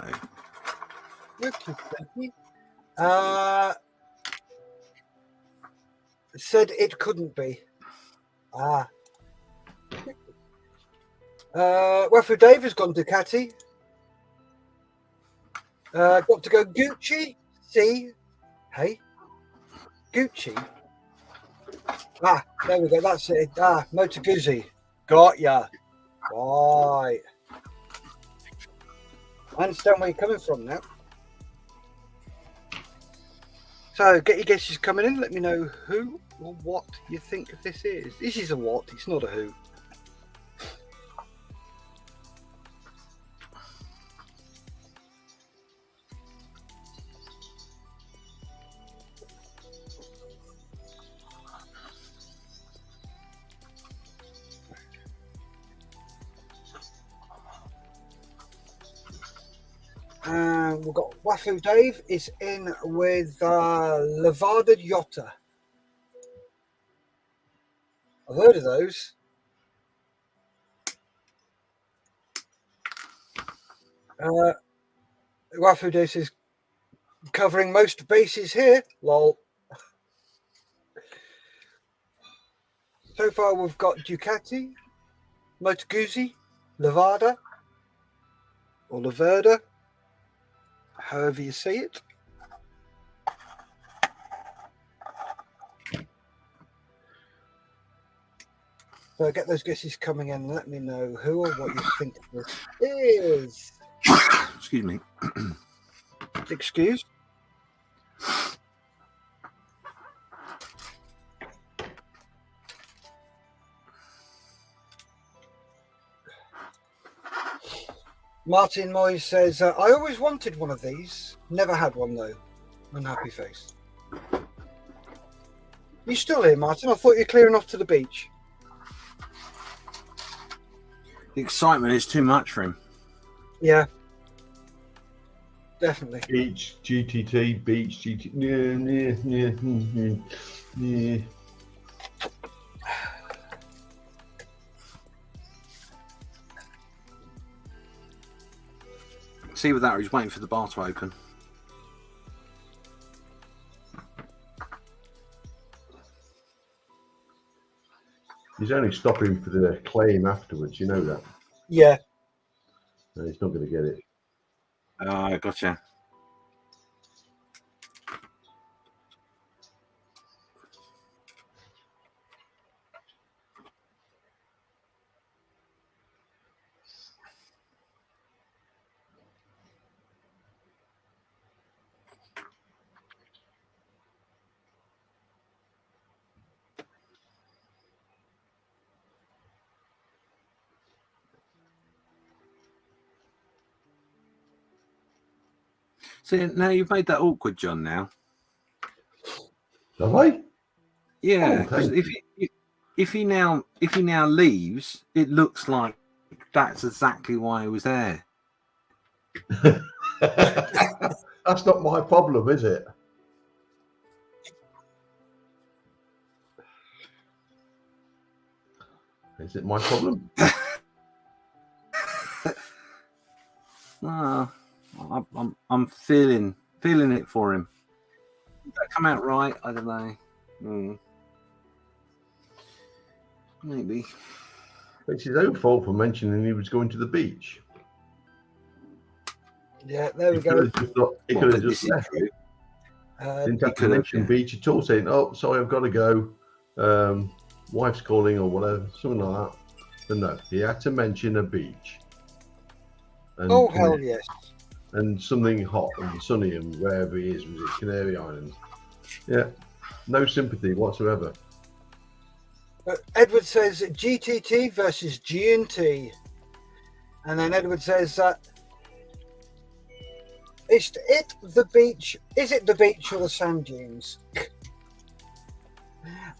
Said it couldn't be. Wafu Dave has gone Ducati. Got to go Gucci. See, hey, Gucci. Ah, there we go. That's it. Ah, Motor Guzzi. Got ya. Right. I understand where you're coming from now. So get your guesses coming in. Let me know who or what you think this is. This is a what. It's not a who. We've got Wafu Dave is in with Levada Yotta. I've heard of those. Wafu Dave is covering most bases here. Lol. So far we've got Ducati, Moto Guzzi, Levada, or Leverda, however you say it. So get those guesses coming in and let me know who or what you think this is. Excuse me. Excuse? Martin Moyes says, I always wanted one of these. Never had one though. Unhappy face. You still here, Martin? I thought you were clearing off to the beach. The excitement is too much for him. Yeah. Definitely. Beach, GTT, beach, GT. Yeah. See with that, he's waiting for the bar to open. He's only stopping for the claim afterwards, you know that. Yeah. No, he's not going to get it. Gotcha. See, now you've made that awkward, John, now. Have I? Yeah, Oh, because thank if he now leaves, it looks like that's exactly why he was there. That's not my problem, is it? Is it my problem? I'm feeling it for him. Did that come out right? I don't know. Maybe. It's his own fault for mentioning he was going to the beach. Yeah, there we He go. could have just left. Didn't have to mention beach at all, saying, "Oh, sorry, I've got to go. Wife's calling," or whatever, something like that. But no, he had to mention a beach. And Oh, hell yes. And something hot and sunny and wherever he is, was it Canary Islands? Yeah, no sympathy whatsoever. Edward says GTT versus G&T. And then Edward says, is it the beach or the sand dunes?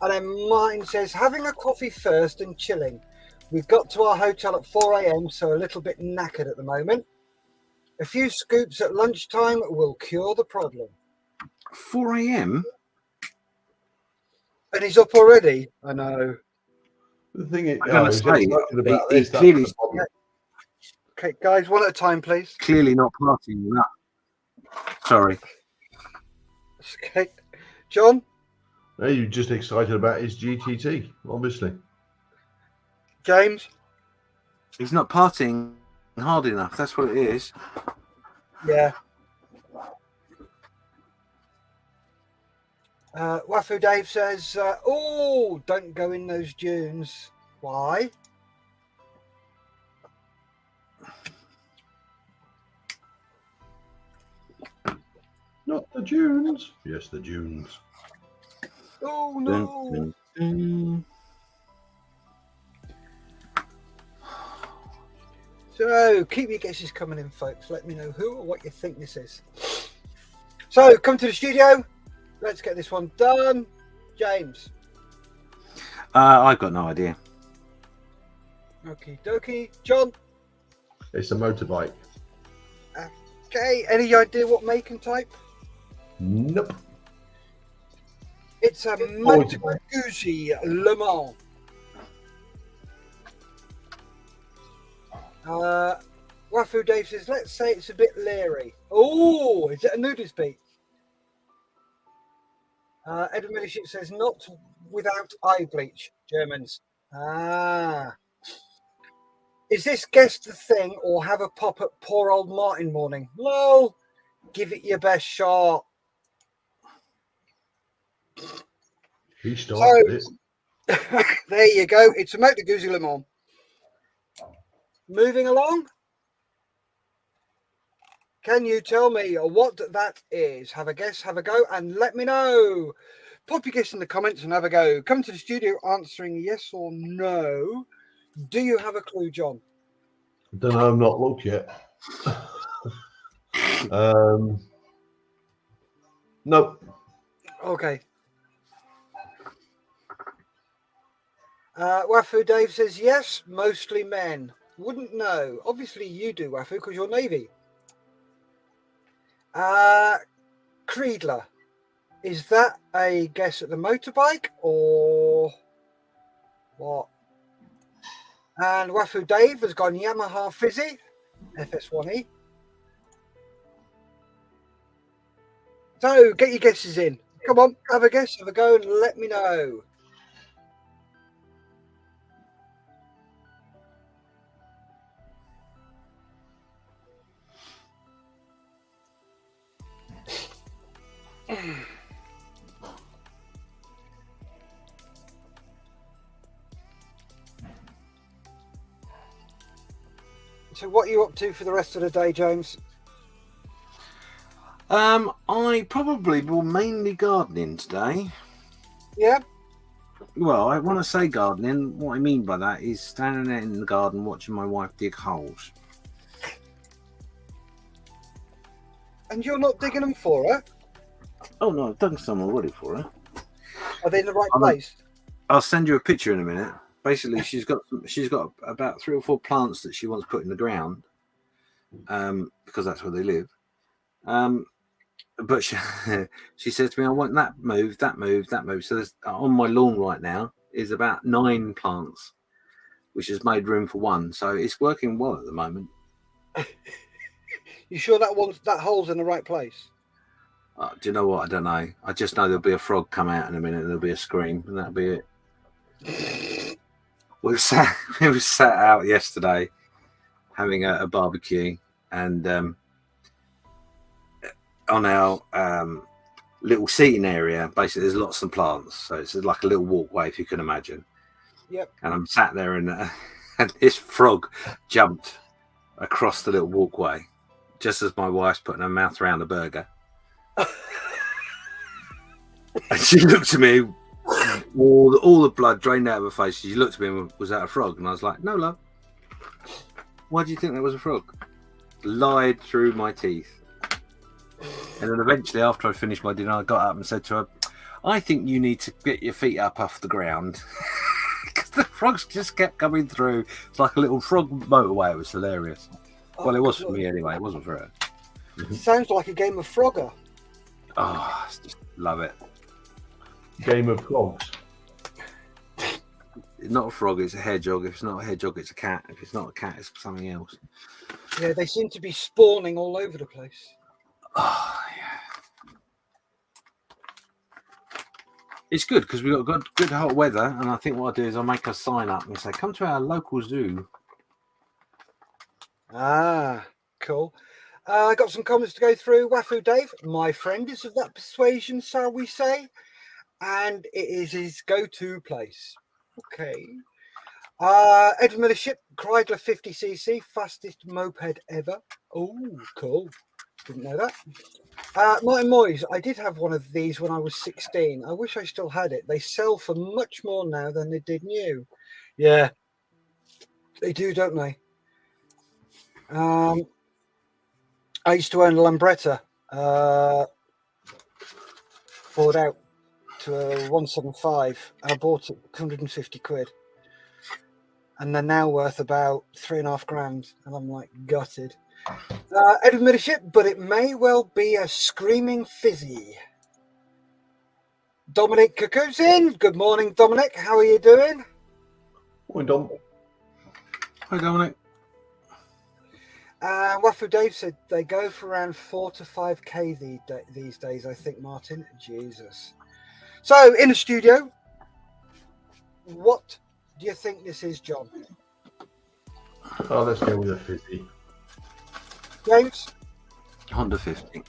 And then Martin says, having a coffee first and chilling. We've got to our hotel at 4 a.m, so a little bit knackered at the moment. A few scoops at lunchtime will cure the problem. 4 a.m? And he's up already? I know. The thing is, I'm gonna he's say, excited about he this. clearly- That's the problem. Okay, guys, one at a time, please. Clearly not partying that. Sorry. Okay. John? No, you're just excited about his GTT, obviously. James? He's not partying hard enough. That's what it is. Yeah. Wafu Dave says, oh, don't go in those dunes. Why? Not the dunes. Yes, the dunes. Oh, no. Dun, dun, dun. So keep your guesses coming in, folks. Let me know who or what you think this is. So come to the studio. Let's get this one done. James. I've got no idea. Okie dokie. John. It's a motorbike. Okay. Any idea what make and type? Nope. It's a Moto Guzzi Le Mans. Wafu Dave says, let's say it's a bit leery. Oh, is it a nudist beat? Edward Milliship says, not without eye bleach, Germans. Is this guess the thing or have a pop at poor old Martin morning? Lol, give it your best shot. He started it. There you go. It's a Moto Guzzi Le Mans. Moving along. Can you tell me what that is? Have a guess, have a go, and let me know. Pop your guess in the comments and have a go. Come to the studio answering yes or no. Do you have a clue, John? I don't know. I've not looked yet. Nope. Okay. Wafu Dave says yes, mostly men. Wouldn't know. Obviously you do, Wafu, because you're Navy. Creedler. Is that a guess at the motorbike or what? And Wafu Dave has gone Yamaha Fizzy, FS1E. So get your guesses in. Come on, have a guess, have a go, and let me know. So what are you up to for the rest of the day, James? I probably will mainly gardening today. Yeah? Well, I want to say gardening. What I mean by that is standing out in the garden watching my wife dig holes. And you're not digging them for her? Oh no, I've done some already for her. Are they in the right place? I'll send you a picture in a minute. Basically, she's got about 3 or 4 plants that she wants put in the ground, because that's where they live. But she said to me, "I want that move, that move, that move." So there's, on my lawn right now is about 9 plants, which has made room for one. So it's working well at the moment. You sure that hole's in the right place? Do you know what? I don't know. I just know there'll be a frog come out in a minute and there'll be a scream, and that'll be it. We were sat out yesterday having a barbecue, and on our little seating area, basically there's lots of plants, so it's like a little walkway, if you can imagine. Yep. And I'm sat there, and this frog jumped across the little walkway just as my wife's putting her mouth around a burger. And she looked at me, all the blood drained out of her face. She looked at me and was that a frog? And I was like, no, love. Why do you think that was a frog? Lied through my teeth. And then eventually, after I finished my dinner, I got up and said to her, I think you need to get your feet up off the ground. Because the frogs just kept coming through. It's like a little frog motorway. It was hilarious. Well, it was for me anyway. It wasn't for her. It sounds like a game of Frogger. Oh, I just love it. Game of frogs. It's not a frog, it's a hedgehog. If it's not a hedgehog, it's a cat. If it's not a cat, it's something else. Yeah, they seem to be spawning all over the place. Oh, yeah. It's good because we've got good hot weather, and I think what I'll do is I'll make a sign up and say, come to our local zoo. Ah, cool. I got some comments to go through. Wafu Dave, my friend, is of that persuasion, shall we say. and it is his go-to place. Okay. Edward Miller Ship, Kreidler 50cc, fastest moped ever. Oh, cool. Didn't know that. Martin Moyes, I did have one of these when I was 16. I wish I still had it. They sell for much more now than they did new. Yeah, they do, don't they? I used to own a Lambretta, bought out to a 175. I bought it 150 quid. And they're now worth about £3.5 grand. And I'm like, gutted. Edward Miller Ship, but it may well be a screaming fizzy. Dominic Kakuzin. Good morning, Dominic. How are you doing? Morning, Dom. Hi, Dominic. Wafu Dave said they go for around 4 to 5k these days, I think, Martin. Jesus. So, in the studio, what do you think this is, John? Oh, let's go with a fizzy. James? Honda 50.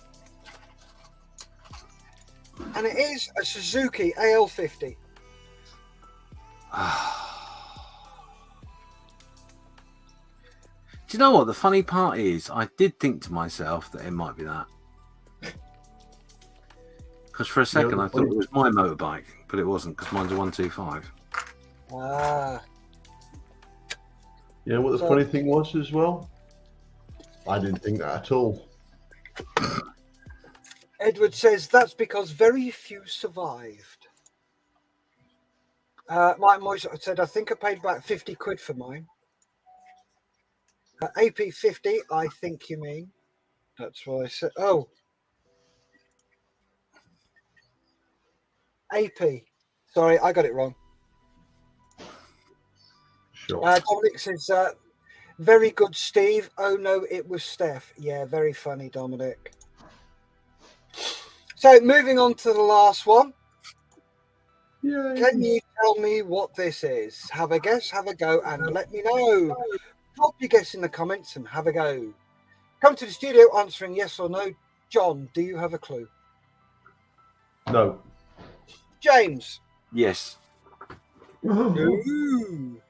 And it is a Suzuki AL50. Do you know what the funny part is? I did think to myself that it might be that. Because for a second I thought it was my motorbike, but it wasn't, because mine's a 125. Ah. You know what the funny thing was as well? I didn't think that at all. Edward says that's because very few survived. Mike Moyes said, I think I paid about 50 quid for mine. AP50, I think you mean. That's what I said. Oh. AP. Sorry, I got it wrong. Sure. Dominic says, very good, Steve. Oh, no, it was Steph. Yeah, very funny, Dominic. So, moving on to the last one. Yay. Can you tell me what this is? Have a guess, have a go, and let me know. Drop your guess in the comments and have a go. Come to the studio answering yes or no. John, do you have a clue? No. James? Yes. Ooh.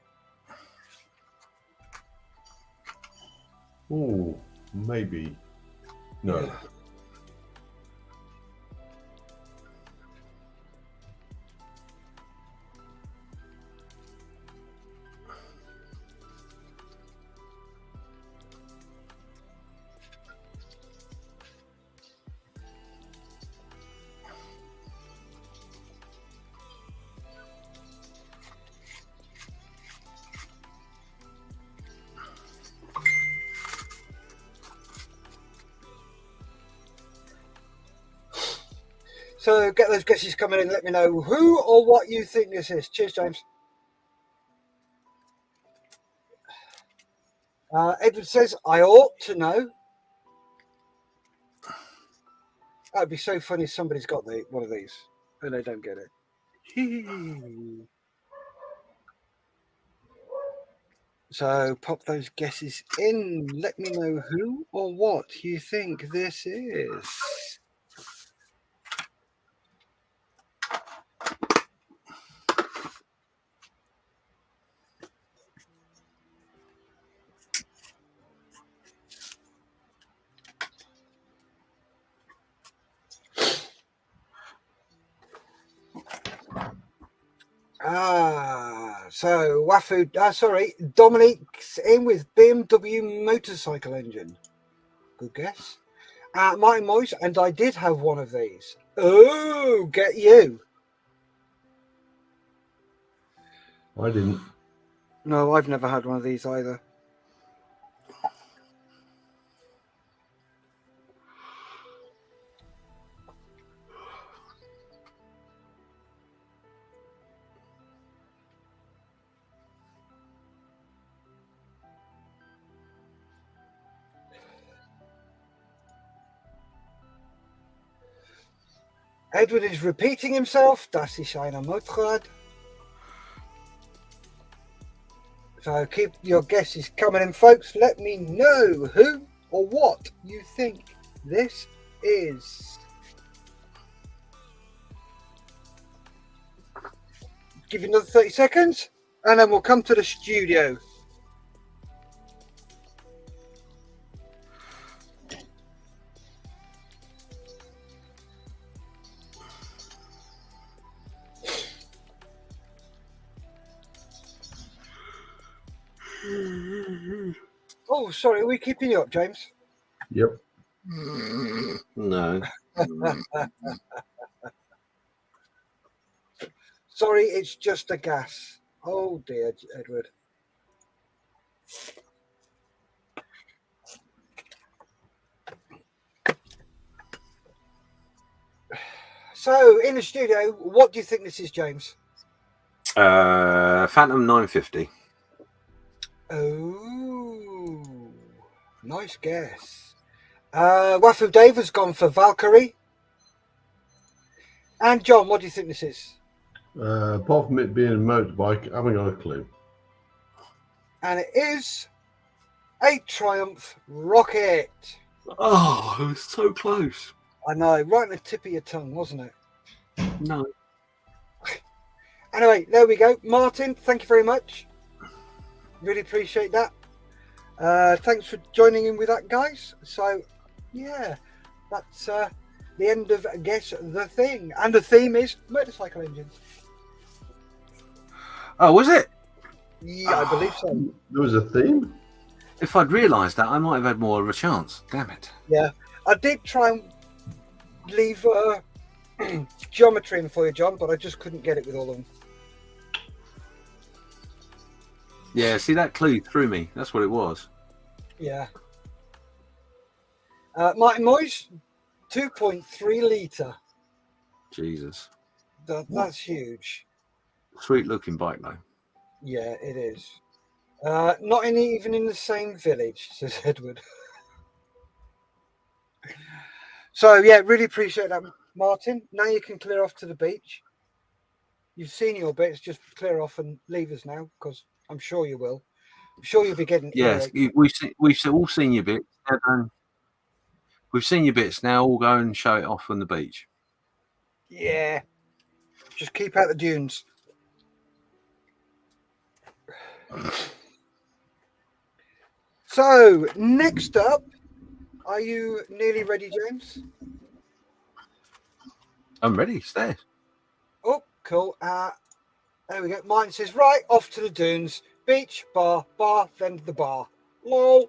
Ooh, maybe. No. Yeah. So get those guesses coming in. Let me know who or what you think this is. Cheers, James. Edward says, I ought to know. That'd be so funny if somebody's got one of these and they don't get it. So pop those guesses in. Let me know who or what you think this is. So Dominic's in with BMW motorcycle engine. Good guess. Martin Moyes, and I did have one of these. Oh, get you. I didn't. No, I've never had one of these either. Edward is repeating himself. Das ist ein Motorrad. So keep your guesses coming in, folks. Let me know who or what you think this is. give you another 30 seconds, and then we'll come to the studio. Oh, sorry, are we keeping you up, James? Yep. No. Sorry, it's just a gas. Oh dear, Edward. So, in the studio, what do you think this is, James? Phantom 950. Oh, nice guess. Wafu Dave has gone for Valkyrie. And John, what do you think this is? Apart from it being a motorbike, I haven't got a clue. And it is a Triumph rocket. Oh, it was so close. I know, right on the tip of your tongue, wasn't it? No. Anyway, there we go. Martin, thank you very much. Really appreciate that. Thanks for joining in with that, guys. So, yeah, that's the end of Guess the Thing. And the theme is motorcycle engines. Oh, was it? Yeah, I believe so. There was a theme? If I'd realised that, I might have had more of a chance. Damn it. Yeah, I did try and leave geometry in for you, John, but I just couldn't get it with all of them. Yeah, see, that clue threw me. That's what it was. Yeah. Martin Moyes, 2.3 litre. Jesus. That's huge. Sweet looking bike, though. Yeah, it is. Not even in the same village, says Edward. So, yeah, really appreciate that, Martin. Now you can clear off to the beach. You've seen your bits, just clear off and leave us now, because I'm sure you will. I'm sure you'll be getting Yes, we've all seen your bits. We've seen your bits now. All go and show it off on the beach. Yeah. Just keep out the dunes. So, next up, are you nearly ready, James? I'm ready. Stay. Oh, cool. There we go. Martin says, right, off to the dunes. Beach, bar, then to the bar. Lol.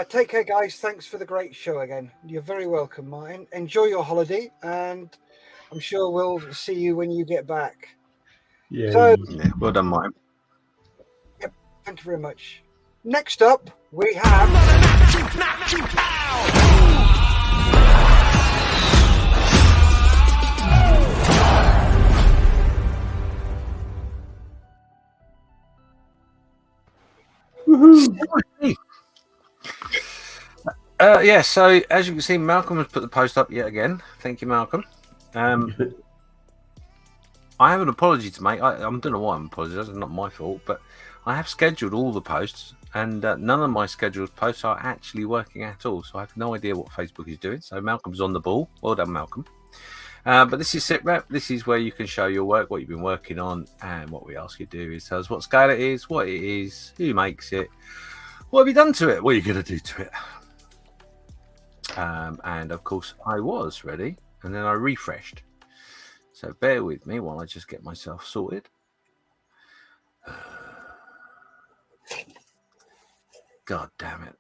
Take care, guys. Thanks for the great show again. You're very welcome, Martin. Enjoy your holiday, and I'm sure we'll see you when you get back. Yeah. So, Yeah, well done, Mike. yep, thank you very much. Next up, we have... Yeah, so as you can see, Malcolm has put the post up yet again. Thank you, Malcolm. I have an apology to make. I don't know why I'm apologising. It's not my fault, but I have scheduled all the posts, and none of my scheduled posts are actually working at all. So I have no idea what Facebook is doing. So Malcolm's on the ball. Well done, Malcolm. But this is SITREP. This is where you can show your work, what you've been working on, and what we ask you to do is tell us what scale it is, what it is, who makes it, what have you done to it, what are you going to do to it. And of course, I was ready, and then I refreshed. So bear with me while I just get myself sorted. God damn it.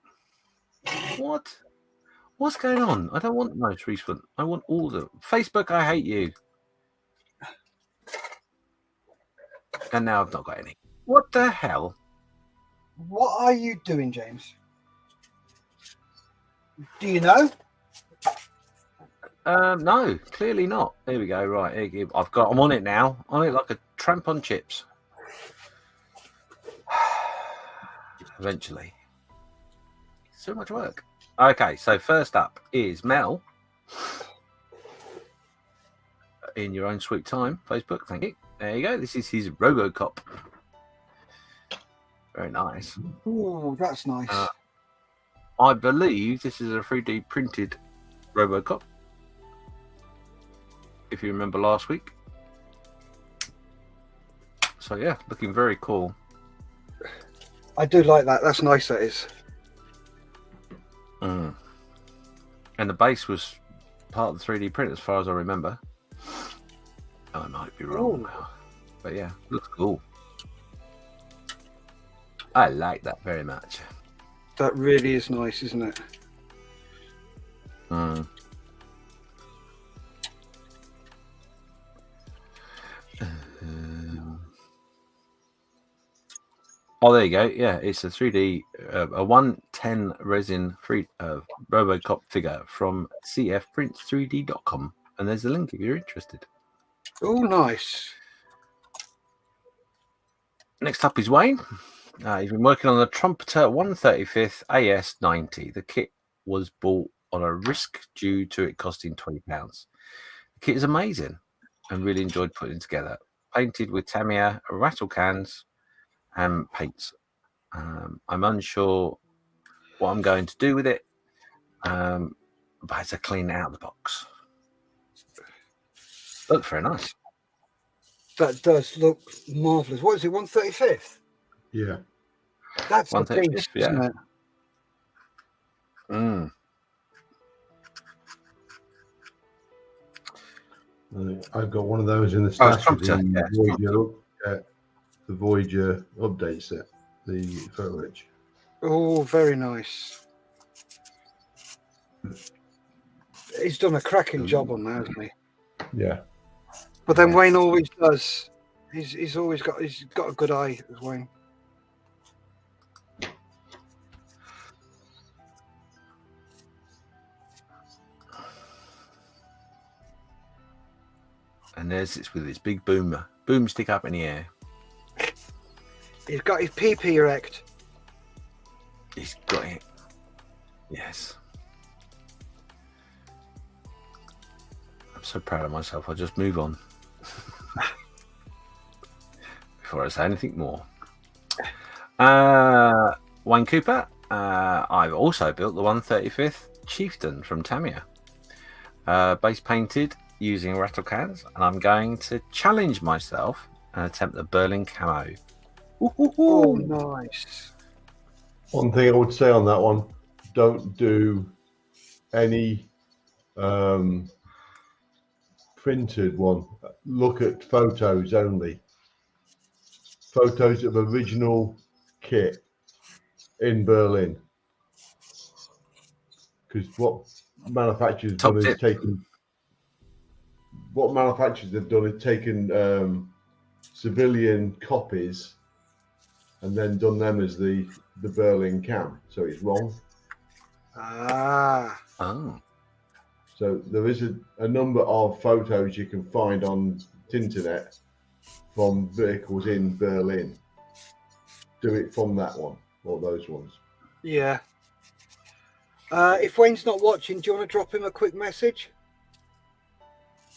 What? What's going on? I don't want the most recent. I want all the... Facebook, I hate you. And now I've not got any. What the hell? What are you doing, James? Do you know? No, clearly not. There we go. Right, I'm on it now. I'm on it like a tramp on chips. Eventually. So much work. Okay, so first up is Mel. In your own sweet time, Facebook. Thank you. There you go. This is his RoboCop. Very nice. Oh, that's nice. I believe this is a 3D printed RoboCop. If you remember last week. So yeah, looking very cool. I do like that. That's nice, that is. And the base was part of the 3D print, as far as I remember. I might be wrong, but yeah, looks cool. I like that very much. That really is nice, isn't it? Oh, there you go. Yeah, it's a 3D, a 110 resin free Robocop figure from cfprints3d.com. And there's a link if you're interested. Oh, nice. Next up is Wayne. He's been working on the Trumpeter 135th AS90. The kit was bought on a risk due to it costing £20. The kit is amazing and really enjoyed putting it together. Painted with Tamiya, rattle cans, and paints. I'm unsure what I'm going to do with it, but it's a clean out of the box. Looks very nice. That does look marvellous. What is it, 135th? Yeah. That's a 135th, beast, yeah. isn't it? I've got one of those in the stash with Trumpeter, the Voyager update set, the photo edge. Oh, very nice. He's done a cracking job on that, hasn't he? Yeah. But then Wayne always does. He's got a good eye, Wayne. And there's it with its big boomstick up in the air. He's got his PP erect. He's got it. Yes. I'm so proud of myself. I'll just move on before I say anything more. Wayne Cooper. I've also built the 135th Chieftain from Tamiya. Base painted using rattle cans, and I'm going to challenge myself and attempt the Berlin Camo. Oh, nice. One thing I would say on that one, don't do any printed one. Look at photos only. Photos of original kit in Berlin. Because what manufacturers have done is taken civilian copies and then done them as the Berlin Cam. So it's wrong. Oh. So there is a number of photos you can find on the internet from vehicles in Berlin. Do it from that one or those ones. Yeah. If Wayne's not watching, do you want to drop him a quick message?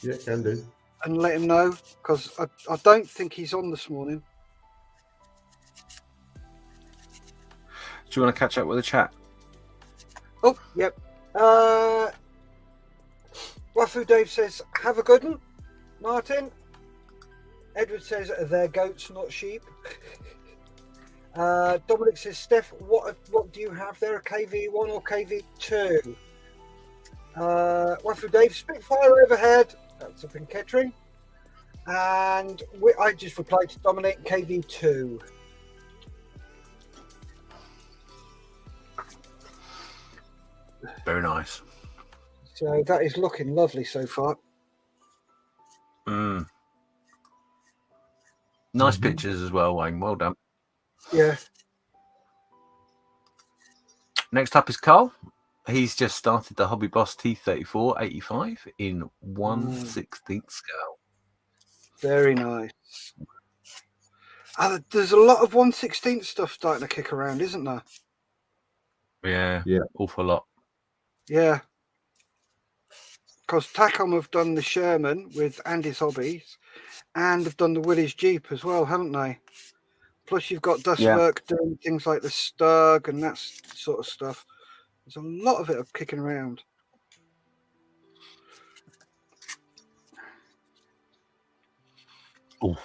Yeah, can do. And let him know, because I don't think he's on this morning. Do you want to catch up with the chat? Oh, yep. Wafu Dave says, have a good one, Martin. Edward says, they're goats, not sheep. Dominic says, Steph, what do you have there, a KV1 or KV2? Wafu Dave, Spitfire overhead. That's up in Kettering. And I just replied to Dominic, KV2. Very nice. So that is looking lovely so far. Nice pictures as well, Wayne. Well done. Yeah. Next up is Carl. He's just started the Hobby Boss T34 85 in 1/16 scale. Very nice. There's a lot of 1/16 stuff starting to kick around, isn't there? Yeah. Awful lot. Yeah. Because Tacom have done the Sherman with Andy's Hobbies and have done the Willys Jeep as well, haven't they? Plus you've got Dustwork doing things like the Stug and that sort of stuff. There's a lot of it kicking around. Ooh.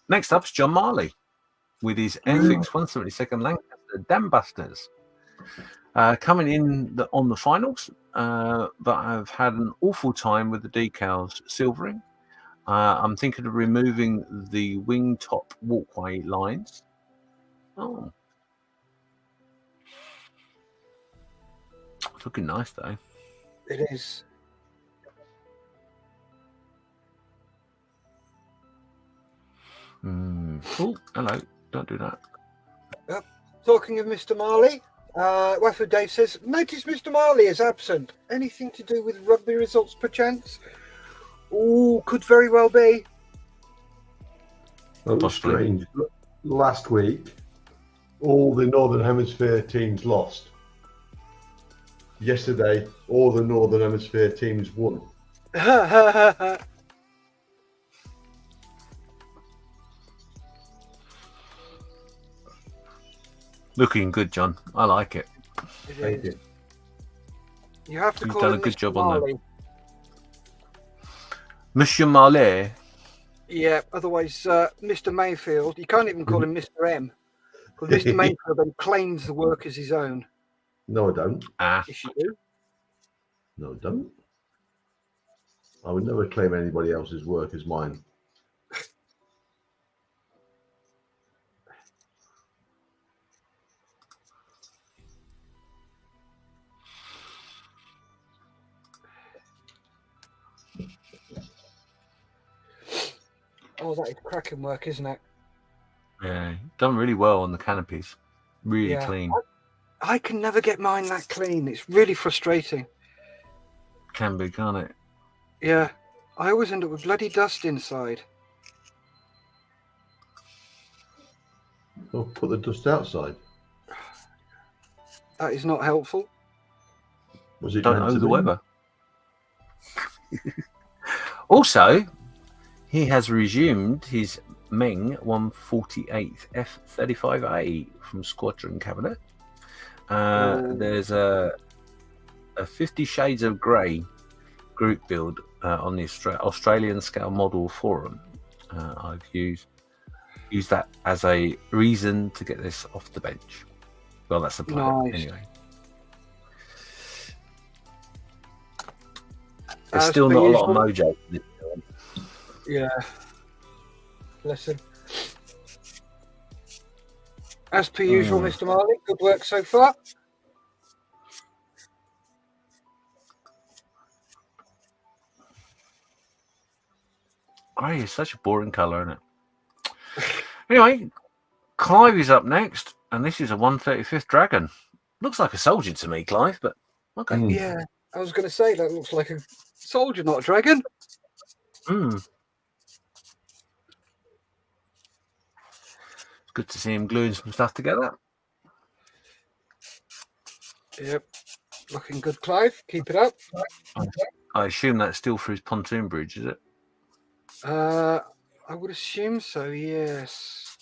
Next up is John Marley with his FX 172nd Lancaster Dam Busters. Coming in on the finals, but I've had an awful time with the decals silvering. I'm thinking of removing the wing top walkway lines. Oh, it's looking nice though. It is. Oh, hello. Don't do that. Talking of Mr. Marley, Waffle Dave says, notice Mr. Marley is absent. Anything to do with rugby results, perchance? Oh, could very well be. That was strange. Last week, all the Northern Hemisphere teams lost. Yesterday, all the Northern Hemisphere teams won. Looking good, John. I like it. Thank you. You have to You've call done him a good Mr. job on Marley. that. Monsieur Marley. Yeah, otherwise, Mr. Mayfield, you can't even call him Mr. M. Because Mr. Mayfield then claims the work as his own. No, I don't. Yes, you do. No, I don't. I would never claim anybody else's work as mine. Oh, that is cracking work, isn't it? Yeah, done really well on the canopies. Really clean. I can never get mine that clean. It's really frustrating. Can be, can't it? Yeah. I always end up with bloody dust inside. Well, put the dust outside. That is not helpful. Was it Don't meant know to the be? weather. Also, he has resumed his Meng 148th F-35A from Squadron Cabinet. There's a 50 Shades of Grey group build on the Australian scale model forum. I've used that as a reason to get this off the bench. Well, that's the plan anyway. There's As still per not a lot usual. of mojo for this film. Yeah. Listen. As per usual, Mr. Marley, good work so far. Grey is such a boring colour, isn't it? Anyway, Clive is up next, and this is a 135th Dragon. Looks like a soldier to me, Clive, but okay. Yeah, I was going to say that looks like a soldier, not a dragon. It's good to see him gluing some stuff together. Yep. Looking good, Clive. Keep it up. I assume that's still for his pontoon bridge, is it? I would assume so, yes.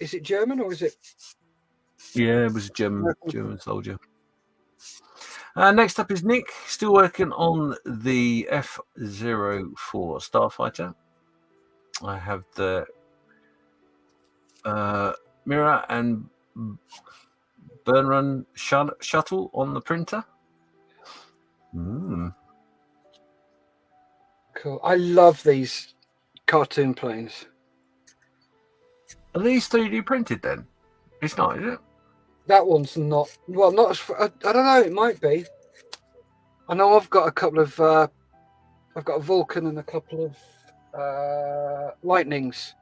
Is it German or is it? Yeah, it was a German soldier. Next up is Nick, still working on the F-04 Starfighter. I have the Mirror and Burn Run shuttle on the printer. Cool. I love these cartoon planes. Are these 3D printed then? It's not, is it? That one's not. Well, not as. I don't know. It might be. I know I've got a couple of. I've got a Vulcan and a couple of Lightnings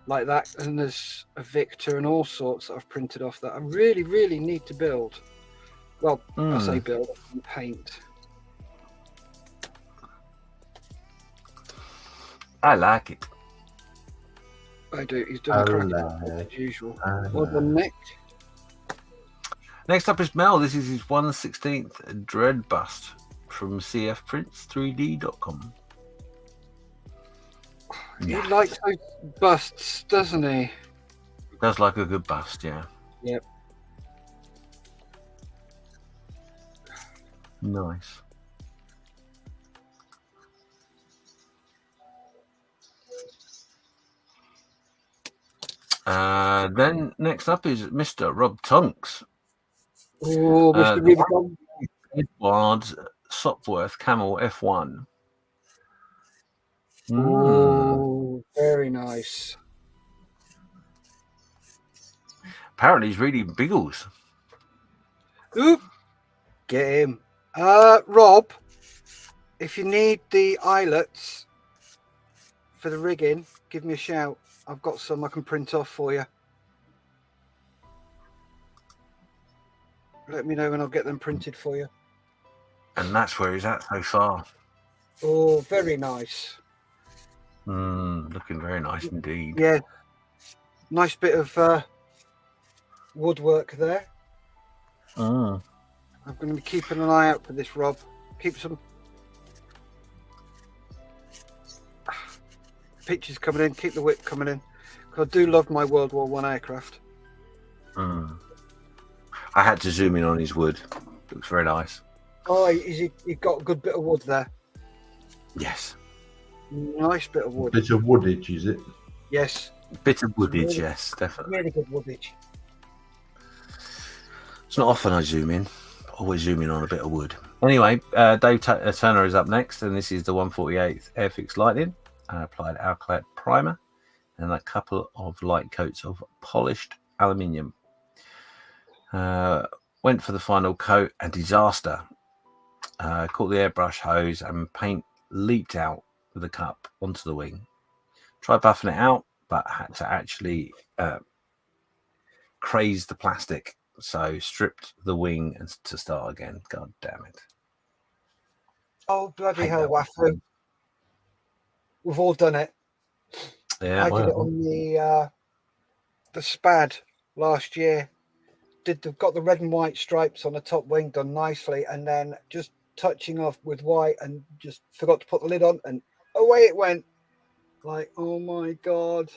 like that, and there's a Victor and all sorts that I've printed off that I really, really need to build. Well, I say build and paint. I like it. I do. He's done a cracking job as usual. Well done, Nick. Next up is Mel. This is his 1/16th Dread Bust from cfprints3d.com. He likes those busts, doesn't he? Does like a good bust, yeah. Yep. Nice. Then next up is Mr. Rob Tonks. Oh, Mr. The Rubicon. Edwards Sopworth Camel F1. Oh, very nice. Apparently he's reading Biggles. Oop, get him. Rob, if you need the eyelets for the rigging, give me a shout. I've got some I can print off for you. Let me know and I'll get them printed for you. And that's where he's at so far. Oh, very nice. Looking very nice indeed. Yeah. Nice bit of woodwork there. I'm going to be keeping an eye out for this, Rob. Keep some pictures coming in. Keep the whip coming in. Because I do love my World War I aircraft. I had to zoom in on his wood. Looks very nice. Oh, he got a good bit of wood there. Yes. Nice bit of wood. Bit of woodage, is it? Yes. Bit of woodage, Really- yes, definitely. Really good woodage. It's not often I zoom in. Always zoom in on a bit of wood. Anyway, Dave Turner is up next, and this is the 148th Airfix Lightning. Applied alkyd primer and a couple of light coats of polished aluminium. Went for the final coat and disaster. Caught the airbrush hose and paint leaked out with the cup onto the wing. Tried buffing it out, but had to actually craze the plastic. So stripped the wing and to start again. God damn it. Oh, bloody Hate hell, that. Waffle. We've all done it. Yeah, I did it on the Spad last year. Got the red and white stripes on the top wing done nicely, and then just touching off with white and just forgot to put the lid on, and away it went. Like, oh my God.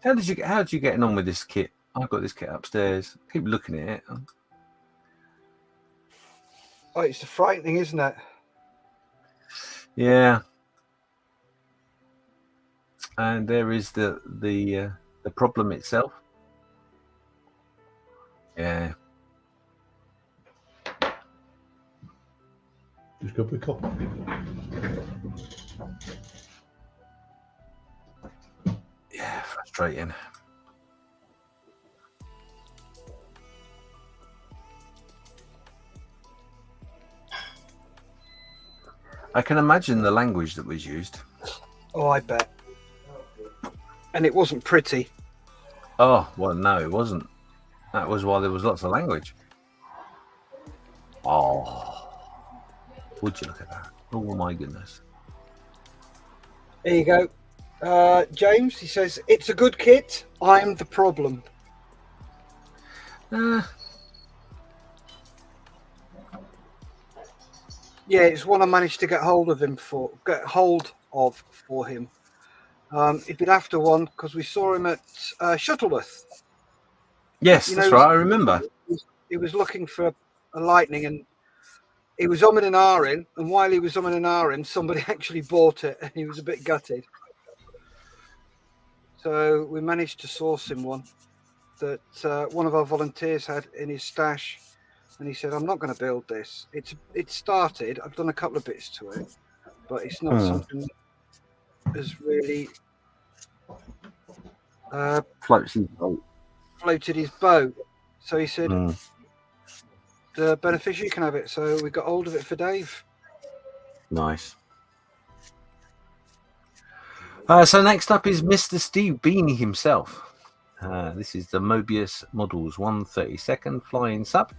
How did you getting on with this kit? I've got this kit upstairs. Keep looking at it. Oh, it's frightening, isn't it? Yeah. And there is the problem itself. Yeah. Just go for a coffee. Yeah, frustrating. I can imagine the language that was used. Oh, I bet. And it wasn't pretty. Oh, well, no, it wasn't. That was why there was lots of language. Oh, would you look at that? Oh, my goodness. There you go. James, he says, it's a good kit. I'm the problem. Yeah, it's one I managed to get hold of for him. He'd been after one because we saw him at Shuttleworth. Yes, You that's know, right. I remember. He was looking for a Lightning, and he was umming and ahhing. And while he was umming and ahhing, somebody actually bought it, and he was a bit gutted. So we managed to source him one that one of our volunteers had in his stash. And he said, I'm not going to build this. It's started. I've done a couple of bits to it, but it's not something that has really floated his boat. So he said, the beneficiary can have it. So we got hold of it for Dave. Nice. So next up is Mr. Steve Beanie himself. This is the Mobius Models 132nd Flying Sub.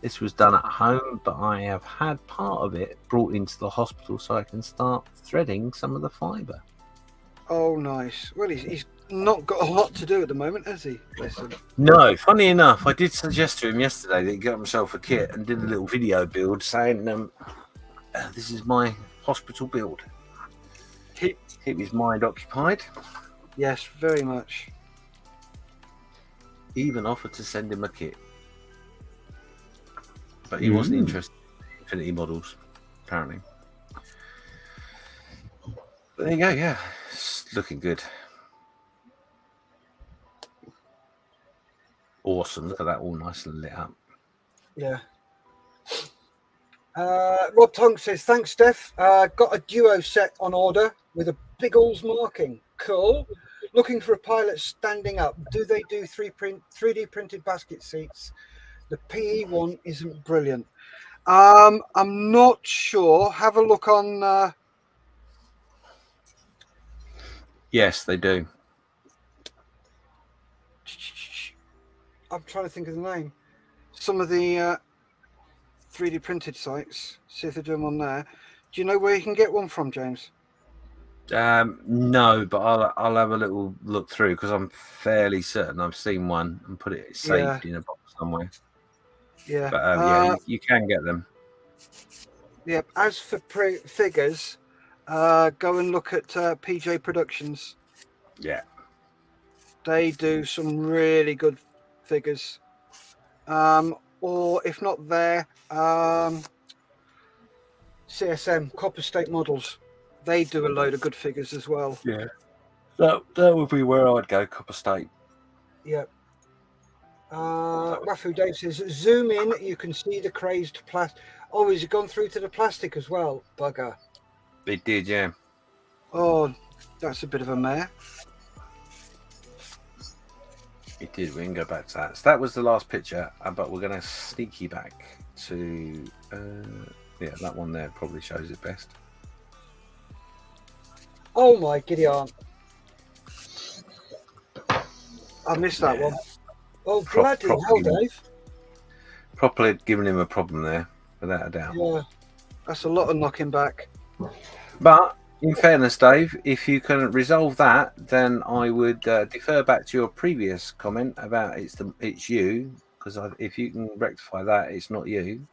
This was done at home, but I have had part of it brought into the hospital so I can start threading some of the fibre. Oh, nice. Well, he's not got a lot to do at the moment, has he? Listen. No, funny enough, I did suggest to him yesterday that he got himself a kit and did a little video build saying, this is my hospital build. Keep his mind occupied. Yes, very much. Even offered to send him a kit. but he wasn't interested in Infinity models, apparently. But there you go, yeah. It's looking good. Awesome. Look at that, all nice and lit up. Yeah. Rob Tonk says, thanks, Steph. Got a duo set on order with a big all's marking. Cool. Looking for a pilot standing up. Do they do 3D printed basket seats? The PE one isn't brilliant. I'm not sure. Have a look on. Yes, they do. I'm trying to think of the name. Some of the 3D printed sites. See if they do them on there. Do you know where you can get one from, James? No, but I'll have a little look through because I'm fairly certain I've seen one and put it saved in a box somewhere. Yeah. But yeah, you can get them. Yeah. As for figures, go and look at PJ Productions. Yeah. They do some really good figures. Or if not there, CSM, Copper State Models. They do a load of good figures as well. Yeah. That would be where I'd go, Copper State. Yeah. Rafu Dave says, zoom in, you can see the crazed plastic. Oh, has it gone through to the plastic as well? Bugger. It did, yeah. Oh, that's a bit of a mare. It did. We can go back to that. So that was the last picture, but we're going to sneaky back to yeah, that one there probably shows it best. Oh my giddy aunt. I missed that one. Oh, bloody hell, Dave. Properly giving him a problem there, without a doubt. Yeah, that's a lot of knocking back. But in fairness, Dave, if you can resolve that, then I would defer back to your previous comment about it's you, because if you can rectify that, it's not you.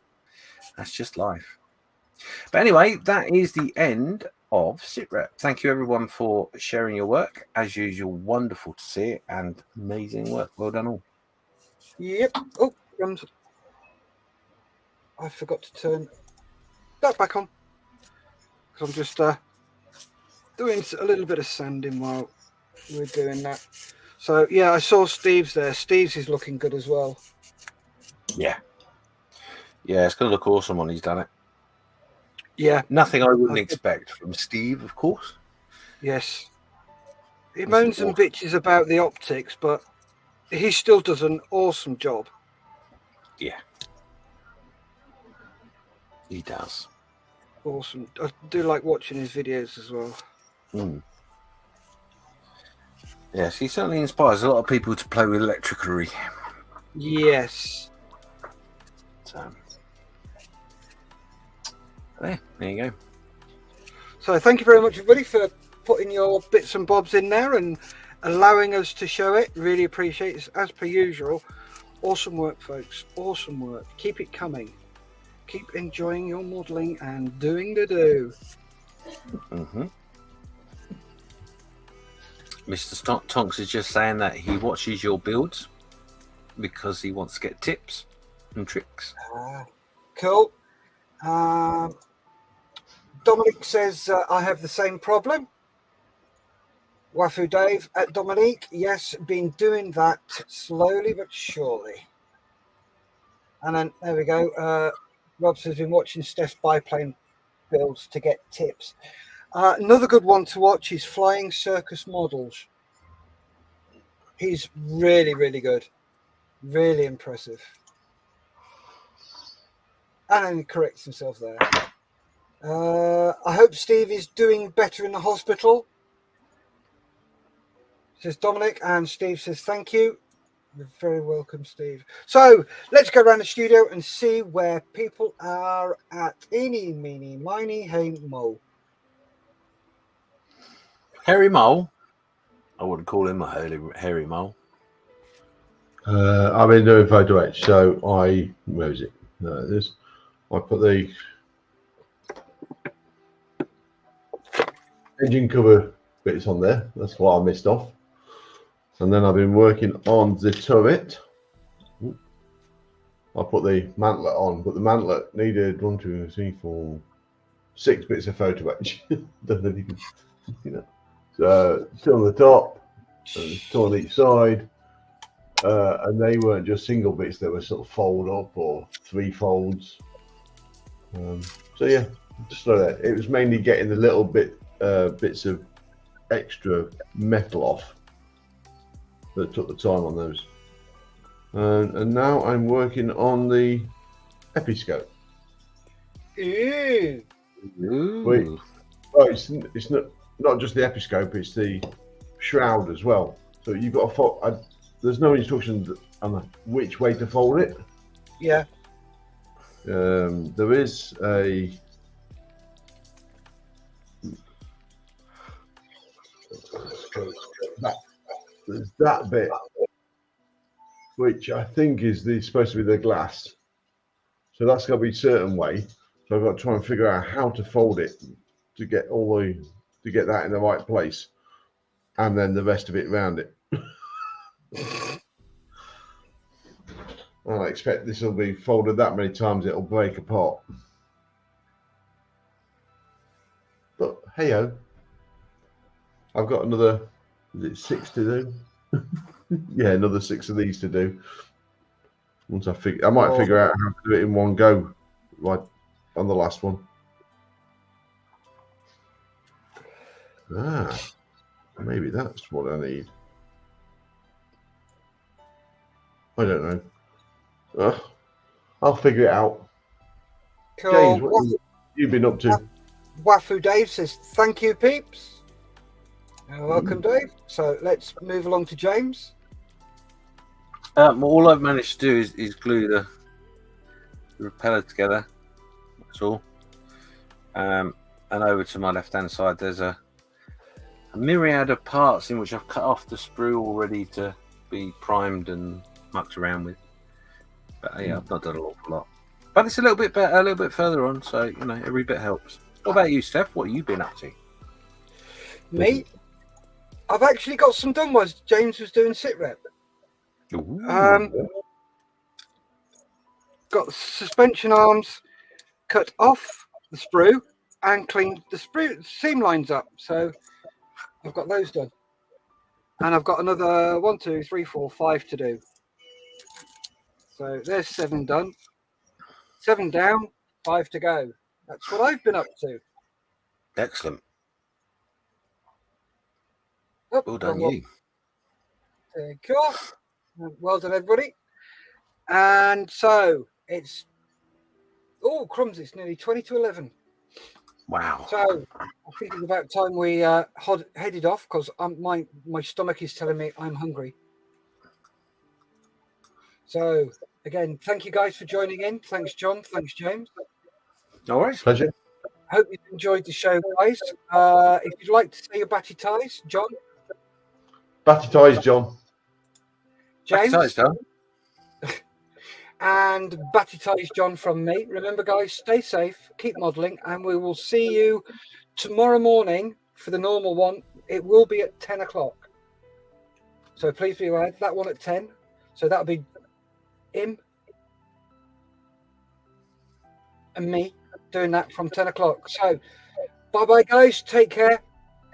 That's just life. But anyway, that is the end of SitRep. Thank you, everyone, for sharing your work. As usual, wonderful to see it and amazing work. Well done all. Yep. Oh, crumbs. I forgot to turn that back on because I'm just doing a little bit of sanding while we're doing that. So yeah, I saw Steve's there. Steve's is looking good as well. Yeah. Yeah, it's going to look awesome when he's done it. Yeah. Nothing I wouldn't expect from Steve, of course. Yes. He moans and bitches about the optics, but he still does an awesome job. Yeah. He does. Awesome. I do like watching his videos as well. Mm. Yes, he certainly inspires a lot of people to play with electricity. Yes. So, there you go. So thank you very much, everybody, for putting your bits and bobs in there and allowing us to show it. Really appreciate it. As per usual, awesome work, folks. Awesome work. Keep it coming. Keep enjoying your modelling and doing the do. Mm-hmm. Mr. Tonks is just saying that he watches your builds because he wants to get tips and tricks. Cool. Dominic says, I have the same problem. Wafu Dave at Dominique. Yes, been doing that slowly but surely. And then there we go. Rob says, been watching Steph's biplane builds to get tips. Another good one to watch is Flying Circus Models. He's really, really good. Really impressive. And then he corrects himself there. I hope Steve is doing better in the hospital. Says Dominic, and Steve says thank you. You're very welcome, Steve. So let's go around the studio and see where people are at. Eeny, meeny, miny, hey, mo. Hairy Mole? I wouldn't call him a hairy mole. I'm in doing photo etch, so where is it? No, this. I put the engine cover bits on there. That's what I missed off. And then I've been working on the turret. I put the mantlet on, but the mantlet needed 1, 2, 3, 4, 6 bits of photo etch. Don't know if you can, you know. So two on the top, and two on each side, and they weren't just single bits; they were sort of fold up or 3 folds. So yeah, just so that it was mainly getting the little bits of extra metal off that took the time on those. And now I'm working on the episcope. Ooh. Well, it's not just the episcope; it's the shroud as well. So you've got to fold. There's no instructions on which way to fold it. Yeah. There is a there's that bit, which I think is supposed to be the glass. So that's got to be a certain way. So I've got to try and figure out how to fold it to get that in the right place, and then the rest of it around it. I expect this will be folded that many times it'll break apart. But hey-ho, I've got another, is it 6 to do? Yeah, another 6 of these to do. Once I might figure out how to do it in one go, right on the last one. Maybe that's what I need. I don't know. I'll figure it out. Cool. James, what have you been up to? Wafu Dave says, thank you, peeps. Welcome, Dave. So let's move along to James. All I've managed to do is glue the repeller together. That's all. And over to my left-hand side, there's a myriad of parts in which I've cut off the sprue all ready to be primed and mucked around with. But yeah, I've not done an awful lot. But it's a little bit better, a little bit further on, so you know, every bit helps. What about you, Steph? What have you been up to? Me? I've actually got some done while James was doing sit rep. Ooh. Got the suspension arms cut off the sprue and cleaned the seam lines up. So I've got those done. And I've got another 1, 2, 3, 4, 5 to do. So there's 7 done. 7 down, 5 to go. That's what I've been up to. Excellent. Oh, Well done, you. There you go. Well done, everybody. And so it's crumbs. It's nearly 20 to 11. Wow. So I think it's about time we headed off because my stomach is telling me I'm hungry. So again, thank you guys for joining in. Thanks, John. Thanks, James. All right. Pleasure. Hope you enjoyed the show, guys. If you'd like to say your batty ties, John. Batty ties, John. James. Batty ties, John. And batty ties, John, from me. Remember, guys, stay safe, keep modelling, and we will see you tomorrow morning for the normal one. It will be at 10 o'clock. So please be aware, that one at 10. So that'll be him and me doing that from 10 o'clock. So bye-bye, guys. Take care.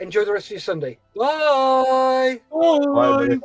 Enjoy the rest of your Sunday. Bye. Bye, everybody.